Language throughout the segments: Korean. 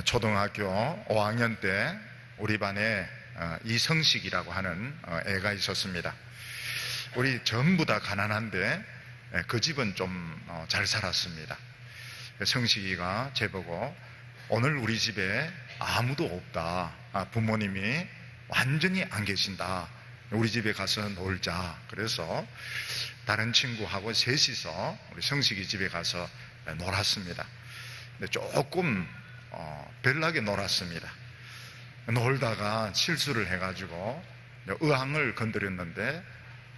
초등학교 5학년 때 우리 반에 이성식이라고 하는 애가 있었습니다. 우리 전부 다 가난한데 그 집은 좀 잘 살았습니다. 성식이가 제보고 오늘 우리 집에 아무도 없다. 부모님이 완전히 안 계신다. 우리 집에 가서 놀자. 그래서 다른 친구하고 셋이서 우리 성식이 집에 가서 놀았습니다. 근데 조금 별나게 놀았습니다. 놀다가 실수를 해가지고 의왕을 건드렸는데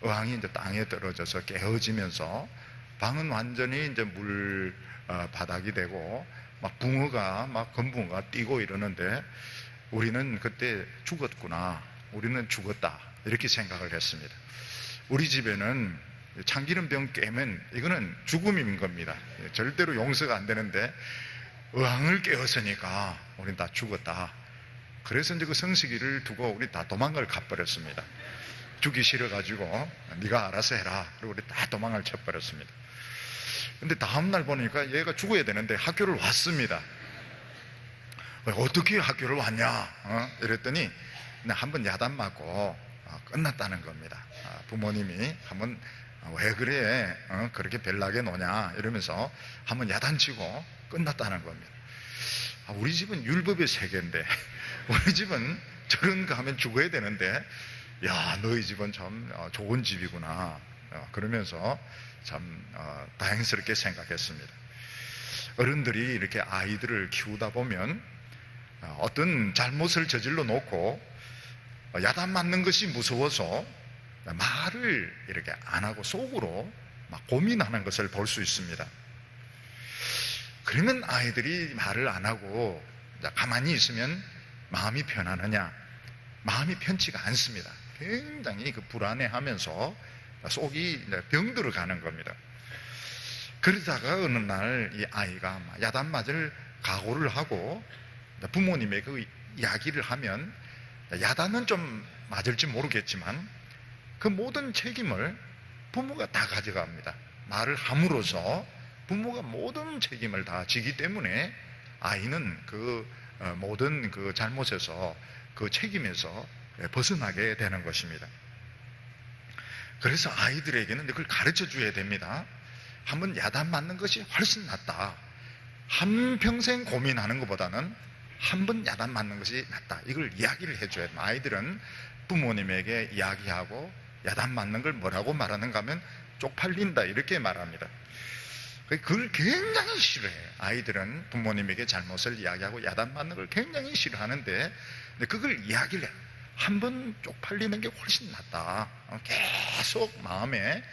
의왕이 이제 땅에 떨어져서 깨어지면서 방은 완전히 이제 물 바닥이 되고 막 붕어가 막 건붕어가 뛰고 이러는데 우리는 그때 죽었구나. 우리는 죽었다. 이렇게 생각을 했습니다. 우리 집에는 참기름병 깨면 이거는 죽음인 겁니다. 절대로 용서가 안 되는데 의왕을 깨웠으니까 우린 다 죽었다. 그래서 이제 그 성식이를 두고 우리 다 도망을 가버렸습니다. 죽기 싫어가지고 네가 알아서 해라. 그리고 우리 다 도망을 쳐버렸습니다. 근데 다음날 보니까 얘가 죽어야 되는데 학교를 왔습니다. 어떻게 학교를 왔냐? 이랬더니 한번 야단 맞고 끝났다는 겁니다. 부모님이 한번 왜 그래? 그렇게 별나게 노냐? 이러면서 한번 야단치고 끝났다는 겁니다. 우리 집은 율법의 세계인데 우리 집은 저런 거 하면 죽어야 되는데 야, 너희 집은 참 좋은 집이구나. 그러면서 참 다행스럽게 생각했습니다. 어른들이 이렇게 아이들을 키우다 보면 어떤 잘못을 저질러 놓고 야단 맞는 것이 무서워서 말을 이렇게 안 하고 속으로 막 고민하는 것을 볼 수 있습니다. 그러면 아이들이 말을 안 하고 가만히 있으면 마음이 편안하냐? 마음이 편치가 않습니다. 굉장히 그 불안해하면서 속이 병들어 가는 겁니다. 그러다가 어느 날 이 아이가 야단 맞을 각오를 하고 부모님의 그 이야기를 하면 야단은 좀 맞을지 모르겠지만 그 모든 책임을 부모가 다 가져갑니다. 말을 함으로써 부모가 모든 책임을 다 지기 때문에 아이는 그 모든 그 잘못에서 그 책임에서 벗어나게 되는 것입니다. 그래서 아이들에게는 그걸 가르쳐 줘야 됩니다. 한번 야단 맞는 것이 훨씬 낫다. 한평생 고민하는 것보다는 한 번 야단 맞는 것이 낫다. 이걸 이야기를 해줘야 됩니다. 아이들은 부모님에게 이야기하고 야단 맞는 걸 뭐라고 말하는가 하면 쪽팔린다 이렇게 말합니다. 그걸 굉장히 싫어해요. 아이들은 부모님에게 잘못을 이야기하고 야단 맞는 걸 굉장히 싫어하는데 그걸 이야기를 해요. 한 번 쪽팔리는 게 훨씬 낫다. 계속 마음에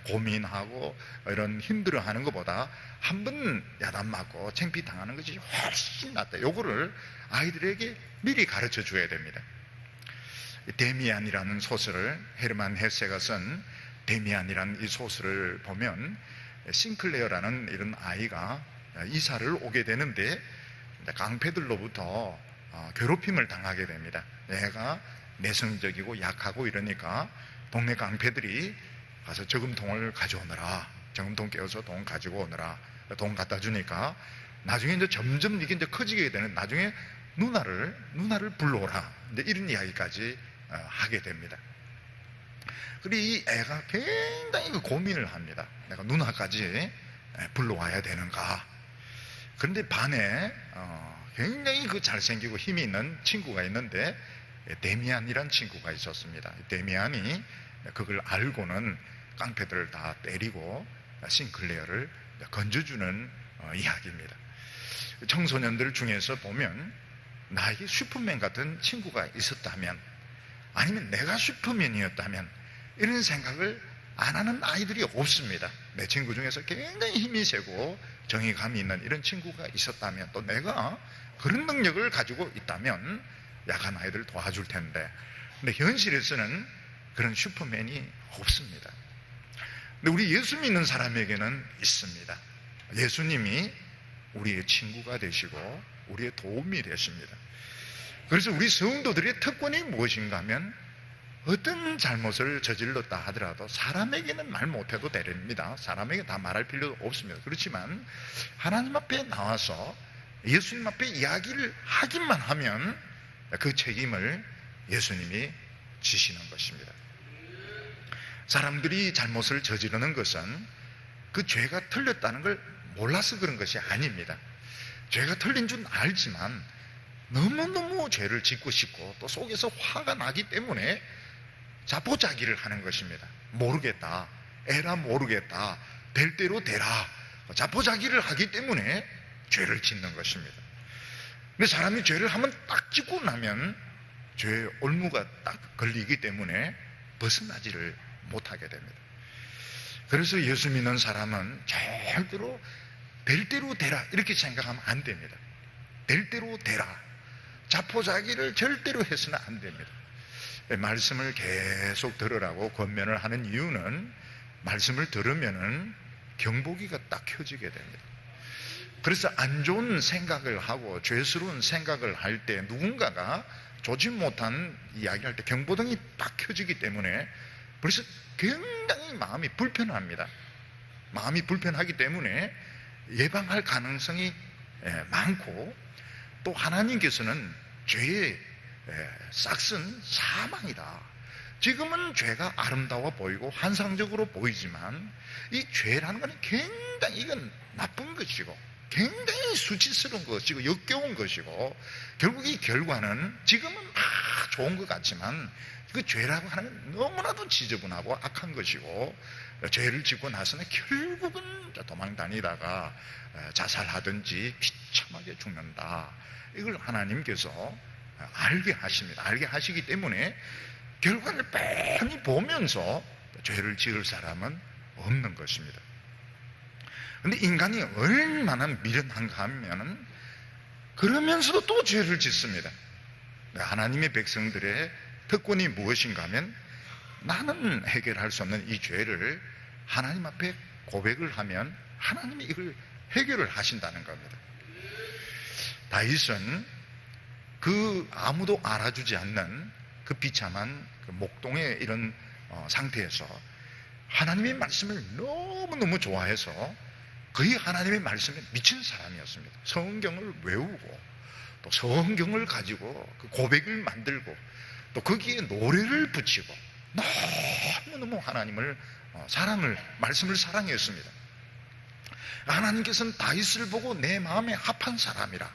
고민하고 이런 힘들어하는 것보다 한 번 야단 맞고 창피 당하는 것이 훨씬 낫다. 요거를 아이들에게 미리 가르쳐 줘야 됩니다. 데미안이라는 소설을 헤르만 헤세가 쓴 데미안이라는 이 소설을 보면 싱클레어라는 이런 아이가 이사를 오게 되는데 깡패들로부터 괴롭힘을 당하게 됩니다. 얘가 내성적이고 약하고 이러니까 동네 깡패들이 가서 저금통을 가져오느라, 저금통 깨워서 돈 가지고 오느라 돈 갖다 주니까 나중에 이제 점점 이게 이제 커지게 되는 나중에 누나를 불러오라. 이제 이런 이야기까지 하게 됩니다. 그리고 이 애가 굉장히 그 고민을 합니다. 내가 누나까지 불러와야 되는가. 그런데 반에 굉장히 그 잘생기고 힘이 있는 친구가 있는데 데미안이란 친구가 있었습니다. 데미안이 그걸 알고는 깡패들을 다 때리고 싱클레어를 건져주는 이야기입니다. 청소년들 중에서 보면 나에게 슈퍼맨 같은 친구가 있었다면 아니면 내가 슈퍼맨이었다면 이런 생각을 안 하는 아이들이 없습니다. 내 친구 중에서 굉장히 힘이 세고 정의감이 있는 이런 친구가 있었다면 또 내가 그런 능력을 가지고 있다면 약한 아이들을 도와줄 텐데 근데 현실에서는 그런 슈퍼맨이 없습니다. 근데 우리 예수 믿는 사람에게는 있습니다. 예수님이 우리의 친구가 되시고 우리의 도움이 되십니다. 그래서 우리 성도들의 특권이 무엇인가 하면 어떤 잘못을 저질렀다 하더라도 사람에게는 말 못해도 됩니다. 사람에게 다 말할 필요도 없습니다. 그렇지만 하나님 앞에 나와서 예수님 앞에 이야기를 하기만 하면 그 책임을 예수님이 지시는 것입니다. 사람들이 잘못을 저지르는 것은 그 죄가 틀렸다는 걸 몰라서 그런 것이 아닙니다. 죄가 틀린 줄 알지만 너무너무 죄를 짓고 싶고 또 속에서 화가 나기 때문에 자포자기를 하는 것입니다. 모르겠다, 에라 모르겠다, 될 대로 되라, 자포자기를 하기 때문에 죄를 짓는 것입니다. 근데 사람이 죄를 한번 딱 짓고 나면 죄의 올무가 딱 걸리기 때문에 벗어나지를 못하게 됩니다. 그래서 예수 믿는 사람은 절대로 될 대로 되라 이렇게 생각하면 안 됩니다. 될 대로 되라, 자포자기를 절대로 해서는 안 됩니다. 말씀을 계속 들으라고 권면을 하는 이유는 말씀을 들으면은 경보기가 딱 켜지게 됩니다. 그래서 안 좋은 생각을 하고 죄스러운 생각을 할 때 누군가가 좋지 못한 이야기를 할 때 경보등이 딱 켜지기 때문에 그래서 굉장히 마음이 불편합니다. 마음이 불편하기 때문에 예방할 가능성이 많고, 또 하나님께서는 죄의 싹은 사망이다. 지금은 죄가 아름다워 보이고 환상적으로 보이지만 이 죄라는 것은 굉장히 이건 나쁜 것이고 굉장히 수치스러운 것이고 역겨운 것이고, 결국 이 결과는 지금은 다 좋은 것 같지만 그 죄라고 하는 건 너무나도 지저분하고 악한 것이고, 죄를 짓고 나서는 결국은 도망 다니다가 자살하든지 비참하게 죽는다. 이걸 하나님께서 알게 하십니다. 알게 하시기 때문에 결과를 뻔히 보면서 죄를 지을 사람은 없는 것입니다. 그런데 인간이 얼마나 미련한가 하면은 그러면서도 또 죄를 짓습니다. 하나님의 백성들의 특권이 무엇인가 하면 나는 해결할 수 없는 이 죄를 하나님 앞에 고백을 하면 하나님이 이걸 해결을 하신다는 겁니다. 다윗은 그 아무도 알아주지 않는 그 비참한 그 목동의 이런 상태에서 하나님의 말씀을 너무너무 좋아해서 거의 하나님의 말씀에 미친 사람이었습니다. 성경을 외우고 또 성경을 가지고 그 고백을 만들고 또 거기에 노래를 붙이고 너무너무 하나님을 말씀을 사랑했습니다. 하나님께서는 다윗을 보고 내 마음에 합한 사람이라,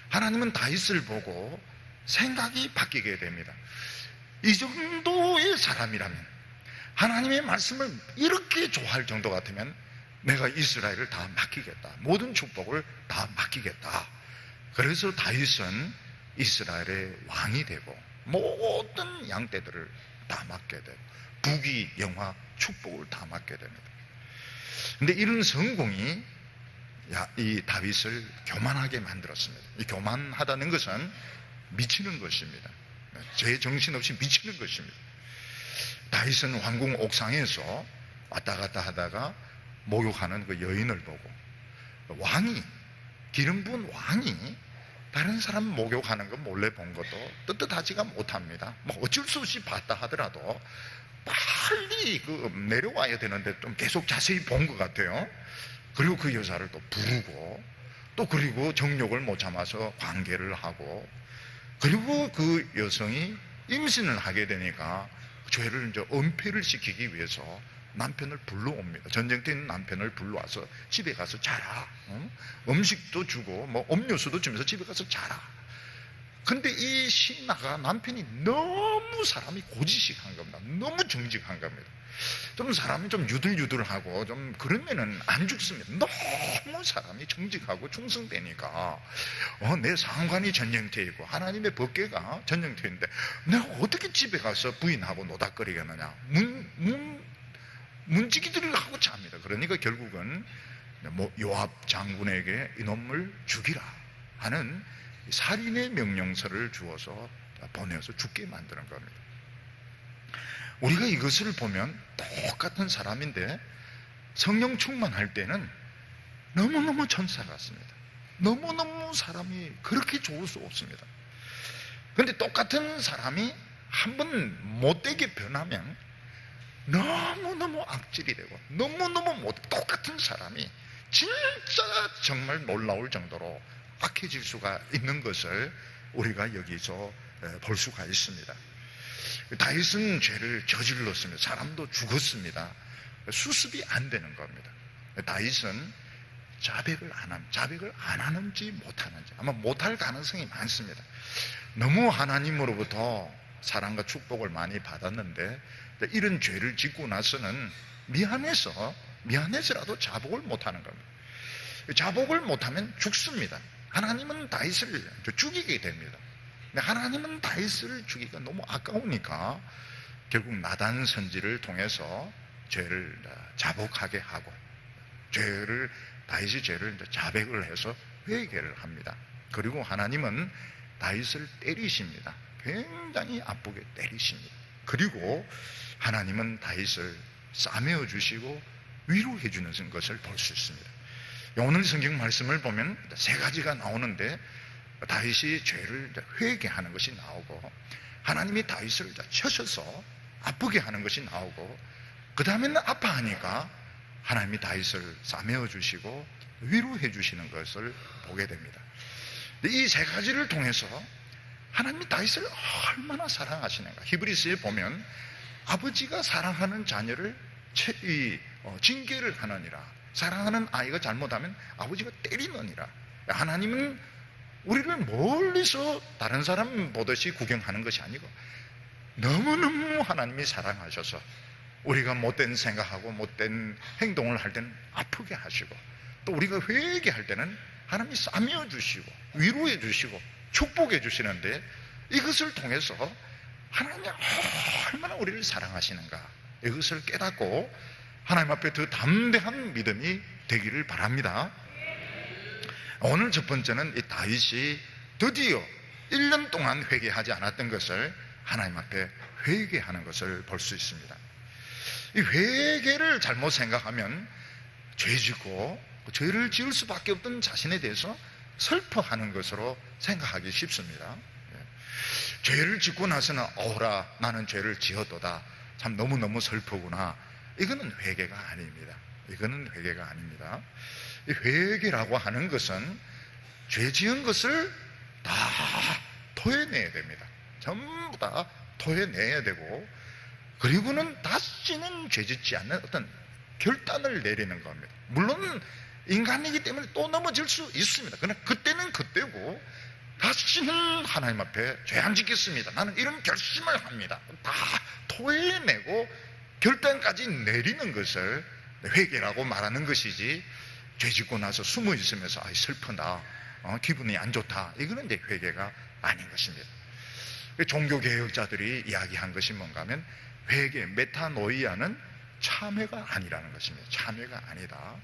하나님은 다윗을 보고 생각이 바뀌게 됩니다. 이 정도의 사람이라면, 하나님의 말씀을 이렇게 좋아할 정도 같으면 내가 이스라엘을 다 맡기겠다, 모든 축복을 다 맡기겠다. 그래서 다윗은 이스라엘의 왕이 되고 모든 양떼들을 다 맡게 되고 부귀 영화 축복을 다 맡게 됩니다. 그런데 이런 성공이 이 다윗을 교만하게 만들었습니다. 이 교만하다는 것은 미치는 것입니다. 제 정신없이 미치는 것입니다. 다윗은 왕궁 옥상에서 왔다 갔다 하다가 목욕하는 그 여인을 보고, 기름 부은 왕이 다른 사람 목욕하는 거 몰래 본 것도 떳떳하지가 못합니다. 뭐 어쩔 수 없이 봤다 하더라도 빨리 내려와야 되는데 좀 계속 자세히 본 것 같아요. 그리고 그 여자를 또 부르고, 또 그리고 정욕을 못 참아서 관계를 하고, 그리고 그 여성이 임신을 하게 되니까 죄를 이제 은폐를 시키기 위해서 남편을 불러옵니다. 전쟁터에 있는 남편을 불러와서 집에 가서 자라. 음식도 주고 뭐 음료수도 주면서 집에 가서 자라. 근데 이 신하가 남편이 너무 사람이 고지식한 겁니다. 너무 정직한 겁니다. 좀 사람이 좀 유들유들하고 좀 그러면은 안 죽습니다. 너무 사람이 정직하고 충성되니까 내 상관이 전쟁터에 있고 하나님의 법궤가 전쟁터인데 내가 어떻게 집에 가서 부인하고 노닥거리겠느냐. 문지기들을 하고 잡니다. 그러니까 결국은 요압 장군에게 이놈을 죽이라 하는 살인의 명령서를 주어서 보내서 죽게 만드는 겁니다. 우리가 이것을 보면 똑같은 사람인데 성령 충만할 때는 너무너무 천사 같습니다. 너무너무 사람이 그렇게 좋을 수 없습니다. 그런데 똑같은 사람이 한번 못되게 변하면 너무너무 악질이 되고 똑같은 사람이 진짜 정말 놀라울 정도로 악해질 수가 있는 것을 우리가 여기서 볼 수가 있습니다. 다윗은 죄를 저질렀습니다. 사람도 죽었습니다. 수습이 안 되는 겁니다. 다윗은 자백을 안 하는지 못하는지, 아마 못할 가능성이 많습니다. 너무 하나님으로부터 사랑과 축복을 많이 받았는데 이런 죄를 짓고 나서는 미안해서라도 자복을 못하는 겁니다. 자복을 못하면 죽습니다. 하나님은 다윗을 죽이게 됩니다. 근데 하나님은 다윗을 죽이기가 너무 아까우니까 결국 나단 선지를 통해서 죄를 자복하게 하고 다윗이 죄를 자백을 해서 회개를 합니다. 그리고 하나님은 다윗을 때리십니다. 굉장히 아프게 때리십니다. 그리고 하나님은 다윗을 싸매어 주시고 위로해 주는 것을 볼 수 있습니다. 오늘 성경 말씀을 보면 세 가지가 나오는데 다윗이 죄를 회개하는 것이 나오고, 하나님이 다윗을 쳐셔서 아프게 하는 것이 나오고, 그 다음에는 아파하니까 하나님이 다윗을 싸매어 주시고 위로해 주시는 것을 보게 됩니다. 이 세 가지를 통해서 하나님이 다윗을 얼마나 사랑하시는가. 히브리서에 보면 아버지가 사랑하는 자녀를 징계를 하느니라. 사랑하는 아이가 잘못하면 아버지가 때리느니라. 하나님은 우리를 멀리서 다른 사람 보듯이 구경하는 것이 아니고 너무너무 하나님이 사랑하셔서 우리가 못된 생각하고 못된 행동을 할 때는 아프게 하시고, 또 우리가 회개할 때는 하나님이 싸매어 주시고 위로해 주시고 축복해 주시는데, 이것을 통해서 하나님이 얼마나 우리를 사랑하시는가, 이것을 깨닫고 하나님 앞에 더 담대한 믿음이 되기를 바랍니다. 오늘 첫 번째는 이 다윗이 드디어 1년 동안 회개하지 않았던 것을 하나님 앞에 회개하는 것을 볼 수 있습니다. 이 회개를 잘못 생각하면 죄 짓고 죄를 지을 수밖에 없던 자신에 대해서 슬퍼하는 것으로 생각하기 쉽습니다. 죄를 짓고 나서는 어라 나는 죄를 지었도다, 참 너무너무 슬프구나, 이거는 회개가 아닙니다. 이거는 회개가 아닙니다. 이 회개라고 하는 것은 죄 지은 것을 다 토해내야 됩니다. 전부 다 토해내야 되고, 그리고는 다시는 죄 짓지 않는 어떤 결단을 내리는 겁니다. 물론 인간이기 때문에 또 넘어질 수 있습니다. 그러나 그때는 그때고, 다시는 하나님 앞에 죄 안 짓겠습니다, 나는 이런 결심을 합니다, 다 토해내고 결단까지 내리는 것을 회개라고 말하는 것이지, 죄 짓고 나서 숨어 있으면서 슬프다, 기분이 안 좋다, 이거는 이제 회개가 아닌 것입니다. 종교개혁자들이 이야기한 것이 뭔가 하면 회개, 메타노이아는 참회가 아니라는 것입니다. 참회가 아니다.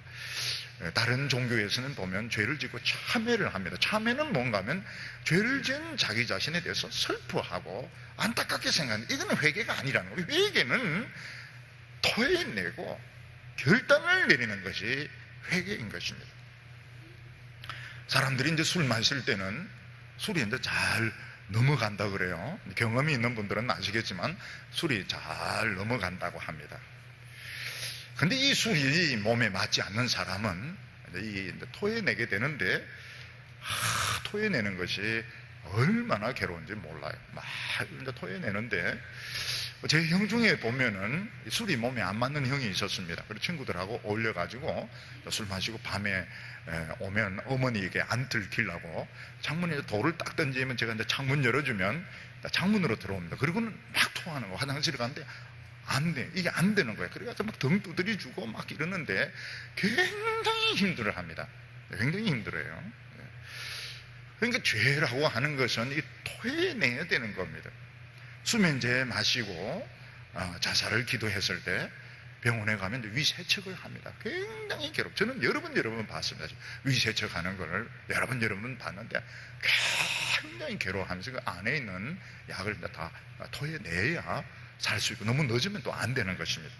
다른 종교에서는 보면 죄를 짓고 참회를 합니다. 참회는 뭔가 하면 죄를 지은 자기 자신에 대해서 슬퍼하고 안타깝게 생각하는, 이거는 회개가 아니라는 거예요. 회개는 토해내고 결단을 내리는 것이 회개인 것입니다. 사람들이 이제 술 마실 때는 술이 이제 잘 넘어간다 그래요. 경험이 있는 분들은 아시겠지만 술이 잘 넘어간다고 합니다. 근데 이 술이 몸에 맞지 않는 사람은 토해내게 되는데, 토해내는 것이 얼마나 괴로운지 몰라요. 막 이제 토해내는데, 제 형 중에 보면은 술이 몸에 안 맞는 형이 있었습니다. 그리고 친구들하고 어울려가지고 술 마시고 밤에 오면 어머니에게 안 들키려고 창문에 돌을 딱 던지면 제가 이제 창문 열어주면 창문으로 들어옵니다. 그리고는 막 토하는 거. 화장실에 가는데 안 돼. 이게 안 되는 거예요. 그래가지고 막 등 두드려주고 막 이러는데 굉장히 힘들어 합니다. 굉장히 힘들어요. 그러니까 죄라고 하는 것은 이 토해내야 되는 겁니다. 수면제 마시고 자살을 기도했을 때 병원에 가면 위세척을 합니다. 굉장히 괴롭. 저는 여러 번 봤습니다. 위세척하는 걸 여러 번 봤는데 굉장히 괴로워하면서 그 안에 있는 약을 다 토해내야 살 수 있고, 너무 늦으면 또 안 되는 것입니다.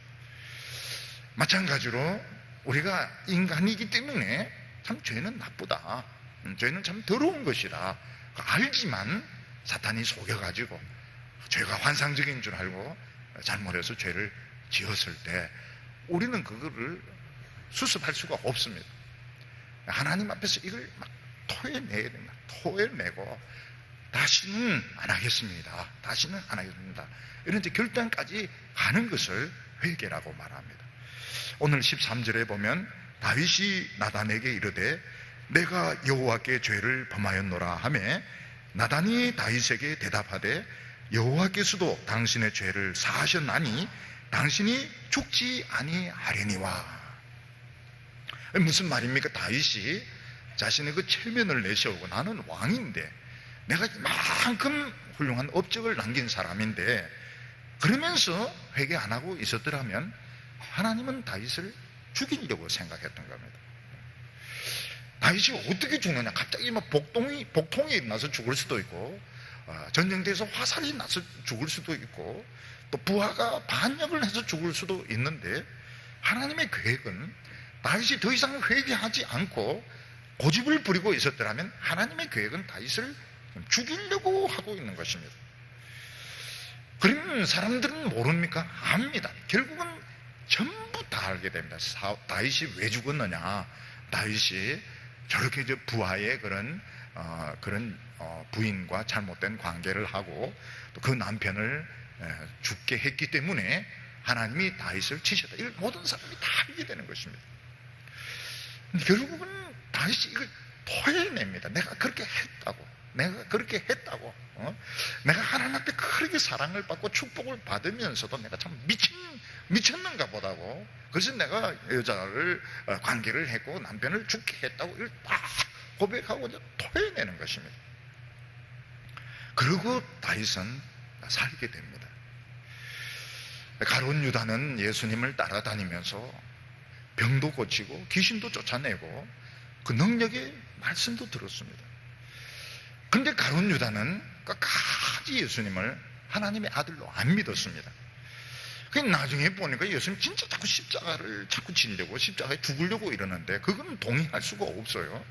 마찬가지로 우리가 인간이기 때문에 참 죄는 나쁘다, 죄는 참 더러운 것이다 알지만 사탄이 속여가지고 죄가 환상적인 줄 알고 잘못해서 죄를 지었을 때 우리는 그거를 수습할 수가 없습니다. 하나님 앞에서 이걸 막 토해내야 됩니다. 토해내고 다시는 안 하겠습니다. 다시는 안 하겠습니다. 이런 결단까지 가는 것을 회개라고 말합니다. 오늘 13절에 보면 다윗이 나단에게 이르되 내가 여호와께 죄를 범하였노라 하매 나단이 다윗에게 대답하되 여호와께서도 당신의 죄를 사하셨나니 당신이 죽지 아니하려니와. 무슨 말입니까? 다윗이 자신의 그 체면을 내세우고 나는 왕인데 내가 이만큼 훌륭한 업적을 남긴 사람인데 그러면서 회개 안 하고 있었더라면 하나님은 다윗을 죽이려고 생각했던 겁니다. 다윗이 어떻게 죽느냐? 갑자기 막 복통이 일어나서 죽을 수도 있고 전쟁터에서 화살이 나서 죽을 수도 있고 또 부하가 반역을 해서 죽을 수도 있는데 하나님의 계획은 다윗이 더 이상 회개하지 않고 고집을 부리고 있었더라면 하나님의 계획은 다윗을 죽이려고 하고 있는 것입니다. 그러면 사람들은 모릅니까? 압니다. 결국은 전부 다 알게 됩니다. 다윗이 왜 죽었느냐? 다윗이 저렇게 부하의 그런 부인과 잘못된 관계를 하고 또 그 남편을 죽게 했기 때문에 하나님이 다윗을 치셨다. 이걸 모든 사람이 다 알게 되는 것입니다. 결국은 다윗이 이걸 토해냅니다. 내가 그렇게 했다고. 내가 하나님 앞에 그렇게 사랑을 받고 축복을 받으면서도 내가 참 미쳤는가 보다고. 그래서 내가 여자를 관계를 했고 남편을 죽게 했다고 이걸 다 고백하고 토해내는 것입니다. 그리고 다윗은 살게 됩니다. 가룟 유다는 예수님을 따라다니면서 병도 고치고 귀신도 쫓아내고 그 능력의 말씀도 들었습니다. 근데 가룟 유다는 끝까지 예수님을 하나님의 아들로 안 믿었습니다. 나중에 보니까 예수님 진짜 자꾸 십자가를 자꾸 지려고 십자가에 죽으려고 이러는데 그건 동의할 수가 없어요.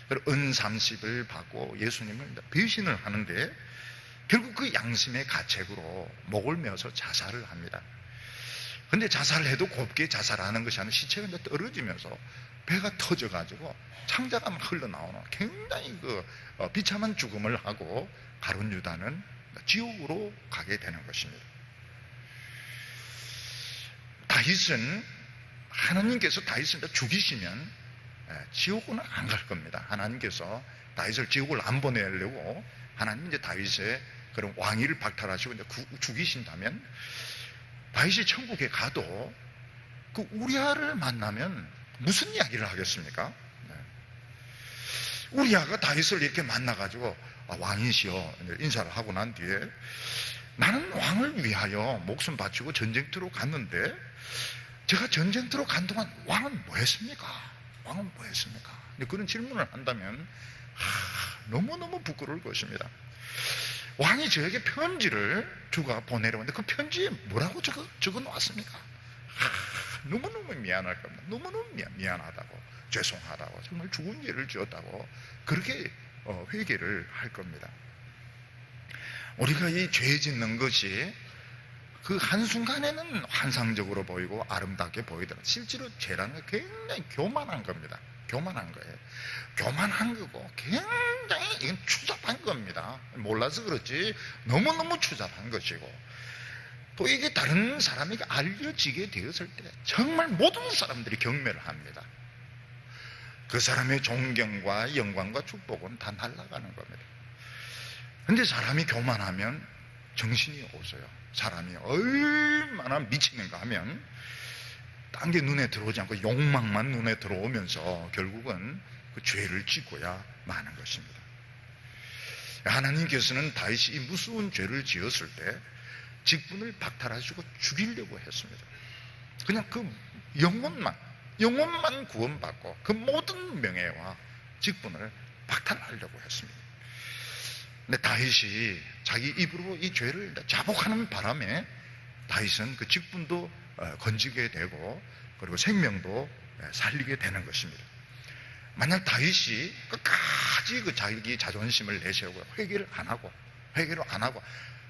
그래서 은 30을 받고 예수님을 배신을 하는데 결국 그 양심의 가책으로 목을 메어서 자살을 합니다. 근데 자살해도 곱게 자살하는 것이 아니라 시체가 떨어지면서 배가 터져가지고 창자가 막 흘러나오는 굉장히 비참한 죽음을 하고 가룟 유다는 지옥으로 가게 되는 것입니다. 하나님께서 다윗을 죽이시면 지옥은 안 갈 겁니다. 하나님께서 다윗을 지옥을 안 보내려고 하나님 이제 다윗의 그런 왕위를 박탈하시고 이제 죽이신다면 다윗이 천국에 가도 그 우리아를 만나면 무슨 이야기를 하겠습니까? 우리아가 다윗을 이렇게 만나가지고 왕이시여 인사를 하고 난 뒤에 나는 왕을 위하여 목숨 바치고 전쟁터로 갔는데 제가 전쟁터로 간 동안 왕은 뭐 했습니까? 왕은 뭐 했습니까? 그런 질문을 한다면 너무너무 부끄러울 것입니다. 왕이 저에게 편지를 주가 보내려고 했는데 그 편지에 뭐라고 적어 놓았습니까? 너무너무 미안할 겁니다. 너무너무 미안하다고, 죄송하다고, 정말 죽은 죄를 지었다고 그렇게 회개를 할 겁니다. 우리가 이 죄 짓는 것이 그 한순간에는 환상적으로 보이고 아름답게 보이더라도 실제로 죄라는 게 굉장히 교만한 겁니다. 교만한 거예요. 교만한 거고 굉장히 이건 추잡한 겁니다. 몰라서 그렇지 너무너무 추잡한 것이고 또 이게 다른 사람에게 알려지게 되었을 때 정말 모든 사람들이 경멸을 합니다. 그 사람의 존경과 영광과 축복은 다 날아가는 겁니다. 근데 사람이 교만하면 정신이 없어요. 사람이 얼마나 미치는가 하면 딴 게 눈에 들어오지 않고 욕망만 눈에 들어오면서 결국은 그 죄를 짓고야 마는 것입니다. 하나님께서는 다윗이 이 무서운 죄를 지었을 때 직분을 박탈하시고 죽이려고 했습니다. 그냥 그 영혼만 구원받고 그 모든 명예와 직분을 박탈하려고 했습니다. 근데 다윗이 자기 입으로 이 죄를 자복하는 바람에 다윗은 그 직분도 건지게 되고 그리고 생명도 살리게 되는 것입니다. 만약 다윗이 끝까지 그 자기 자존심을 내세우고 회개를 안 하고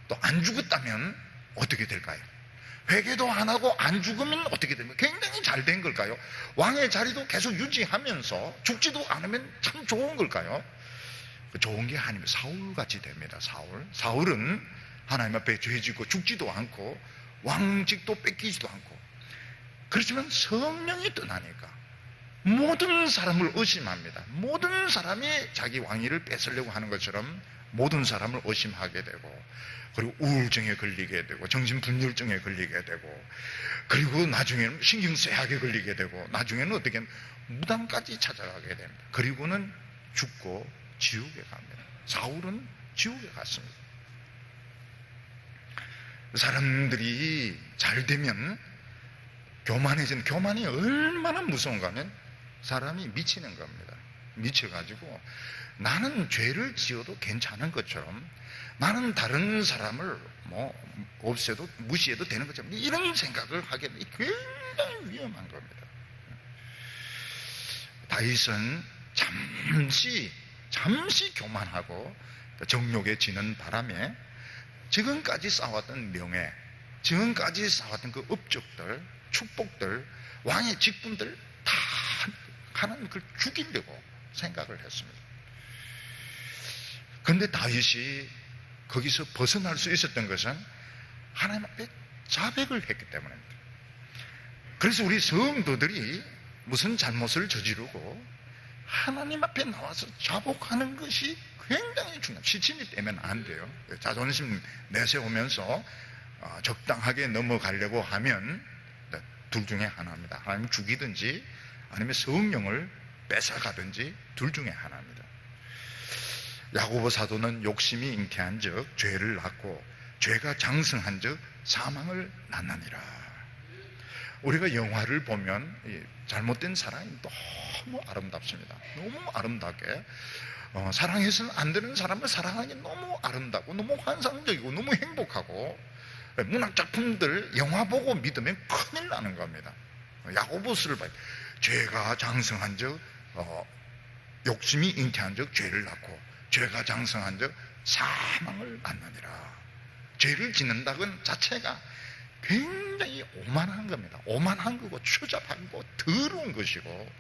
또 안 죽었다면 어떻게 될까요? 회개도 안 하고 안 죽으면 어떻게 됩니까? 굉장히 잘 된 걸까요? 왕의 자리도 계속 유지하면서 죽지도 않으면 참 좋은 걸까요? 좋은 게 아니면 사울같이 됩니다. 사울은 하나님 앞에 죄 짓고 죽지도 않고 왕직도 뺏기지도 않고, 그렇지만 성령이 떠나니까 모든 사람을 의심합니다. 모든 사람이 자기 왕위를 뺏으려고 하는 것처럼 모든 사람을 의심하게 되고, 그리고 우울증에 걸리게 되고 정신분열증에 걸리게 되고, 그리고 나중에는 신경쇠약에 걸리게 되고, 나중에는 어떻게 무당까지 찾아가게 됩니다. 그리고는 죽고 지옥에 갑니다. 사울은 지옥에 갔습니다. 사람들이 잘 되면 교만이 얼마나 무서운가 하면 사람이 미치는 겁니다. 미쳐가지고 나는 죄를 지어도 괜찮은 것처럼, 나는 다른 사람을 없애도 무시해도 되는 것처럼 이런 생각을 하게 되면 굉장히 위험한 겁니다. 다윗은 잠시 교만하고 정욕에 지는 바람에 지금까지 쌓았던 명예, 지금까지 쌓았던 그 업적들, 축복들, 왕의 직분들 다 하나님 그걸 죽이려고 생각을 했습니다. 그런데 다윗이 거기서 벗어날 수 있었던 것은 하나님 앞에 자백을 했기 때문입니다. 그래서 우리 성도들이 무슨 잘못을 저지르고 하나님 앞에 나와서 자복하는 것이 굉장히 중요합니다. 시침이 떼면 안 돼요. 자존심 내세우면서 적당하게 넘어가려고 하면 둘 중에 하나입니다. 하나님 죽이든지 아니면 성령을 뺏어가든지 둘 중에 하나입니다. 야고보 사도는 욕심이 잉태한 적 죄를 낳고 죄가 장성한 적 사망을 낳느니라. 우리가 영화를 보면 잘못된 사랑이 너무 아름답습니다. 너무 아름답게 사랑해서는 안 되는 사람을 사랑하기 너무 아름답고 너무 환상적이고 너무 행복하고, 문학작품들 영화 보고 믿으면 큰일 나는 겁니다. 야고보스를 봐요. 죄가 장성한 적 욕심이 잉태한 적 죄를 낳고 죄가 장성한 적 사망을 낳느니라. 죄를 짓는다는 자체가 굉장히 오만한 겁니다. 오만한 거고 추잡하고 더러운 것이고,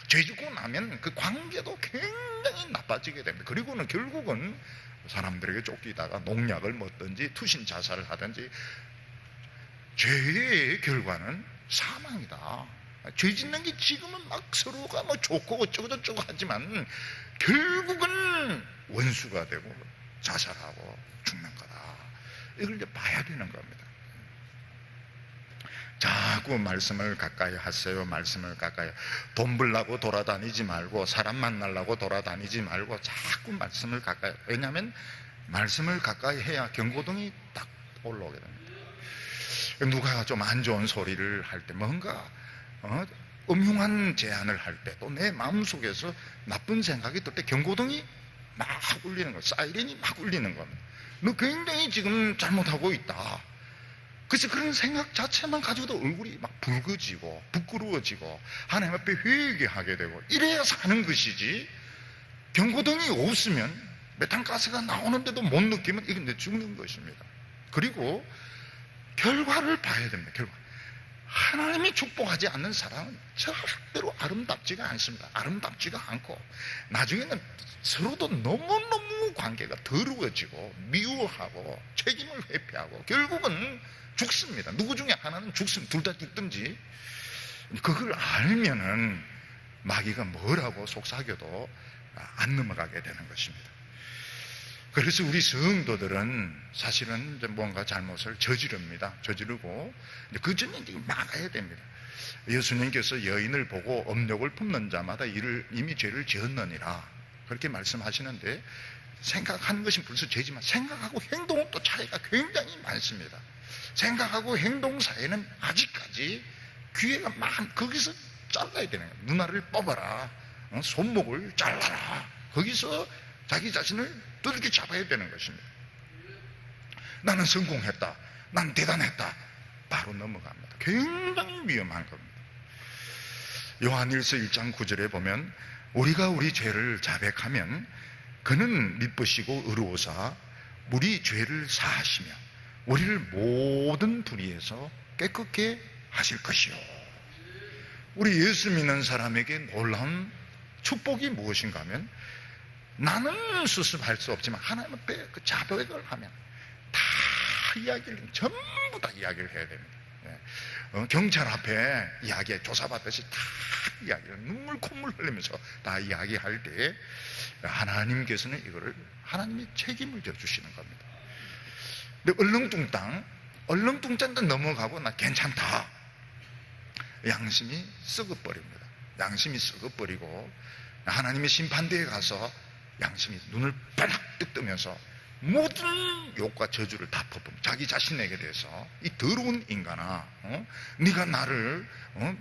죄 짓고 나면 그 관계도 굉장히 나빠지게 됩니다. 그리고는 결국은 사람들에게 쫓기다가 농약을 먹든지 투신 자살을 하든지, 죄의 결과는 사망이다. 죄 짓는 게 지금은 막 서로가 좋고 어쩌고저쩌고 하지만 결국은 원수가 되고 자살하고 죽는 거다. 이걸 이제 봐야 되는 겁니다. 자꾸 말씀을 가까이 하세요. 말씀을 가까이. 돈 벌려고 돌아다니지 말고, 사람 만나려고 돌아다니지 말고 자꾸 말씀을 가까이. 왜냐하면 말씀을 가까이 해야 경고등이 딱 올라오게 됩니다. 누가 좀 안 좋은 소리를 할 때, 뭔가 음흉한 제안을 할 때, 또 내 마음속에서 나쁜 생각이 들 때 경고등이 막 울리는 거예요. 사이렌이 막 울리는 겁니다. 너 굉장히 지금 잘못하고 있다. 그래서 그런 생각 자체만 가지고도 얼굴이 막 붉어지고 부끄러워지고 하나님 앞에 회개하게 되고 이래야 사는 것이지, 경고등이 없으면 메탄가스가 나오는데도 못 느끼면 이건 내 죽는 것입니다. 그리고 결과를 봐야 됩니다. 결과. 하나님이 축복하지 않는 사랑은 절대로 아름답지가 않습니다. 아름답지가 않고 나중에는 서로도 너무너무 관계가 더러워지고 미워하고 책임을 회피하고 결국은 죽습니다. 누구 중에 하나는 죽습니다. 둘 다 죽든지. 그걸 알면은 마귀가 뭐라고 속삭여도 안 넘어가게 되는 것입니다. 그래서 우리 성도들은 사실은 뭔가 잘못을 저지릅니다. 저지르고 그 전에 이제 막아야 됩니다. 예수님께서 여인을 보고 업력을 품는 자마다 이미 죄를 지었느니라 그렇게 말씀하시는데, 생각하는 것이 벌써 죄지만 생각하고 행동은 또 차이가 굉장히 많습니다. 생각하고 행동 사이에는 아직까지 기회가 거기서 잘라야 되는 거예요. 누나를 뽑아라, 손목을 잘라라. 거기서 자기 자신을 두들겨 잡아야 되는 것입니다. 나는 성공했다, 나는 대단했다, 바로 넘어갑니다. 굉장히 위험한 겁니다. 요한일서 1장 9절에 보면 우리가 우리 죄를 자백하면 그는 미쁘시고 의로우사 우리 죄를 사하시며 우리를 모든 불의에서 깨끗게 하실 것이요. 우리 예수 믿는 사람에게 놀라운 축복이 무엇인가 하면, 나는 수습할 수 없지만 하나님 앞에 그 자백을 하면 다 이야기를, 전부 다 이야기를 해야 됩니다. 경찰 앞에 이야기해 조사받듯이 다 이야기를 눈물 콧물 흘리면서 다 이야기할 때 하나님께서는 이거를 하나님이 책임을 져주시는 겁니다. 근데 얼렁뚱땅 넘어가고 나 괜찮다, 양심이 썩어버립니다. 양심이 썩어버리고 하나님의 심판대에 가서 양심이 눈을 빨락 뜨면서 모든 욕과 저주를 다 퍼붓는, 자기 자신에게 대해서 이 더러운 인간아, 네가 나를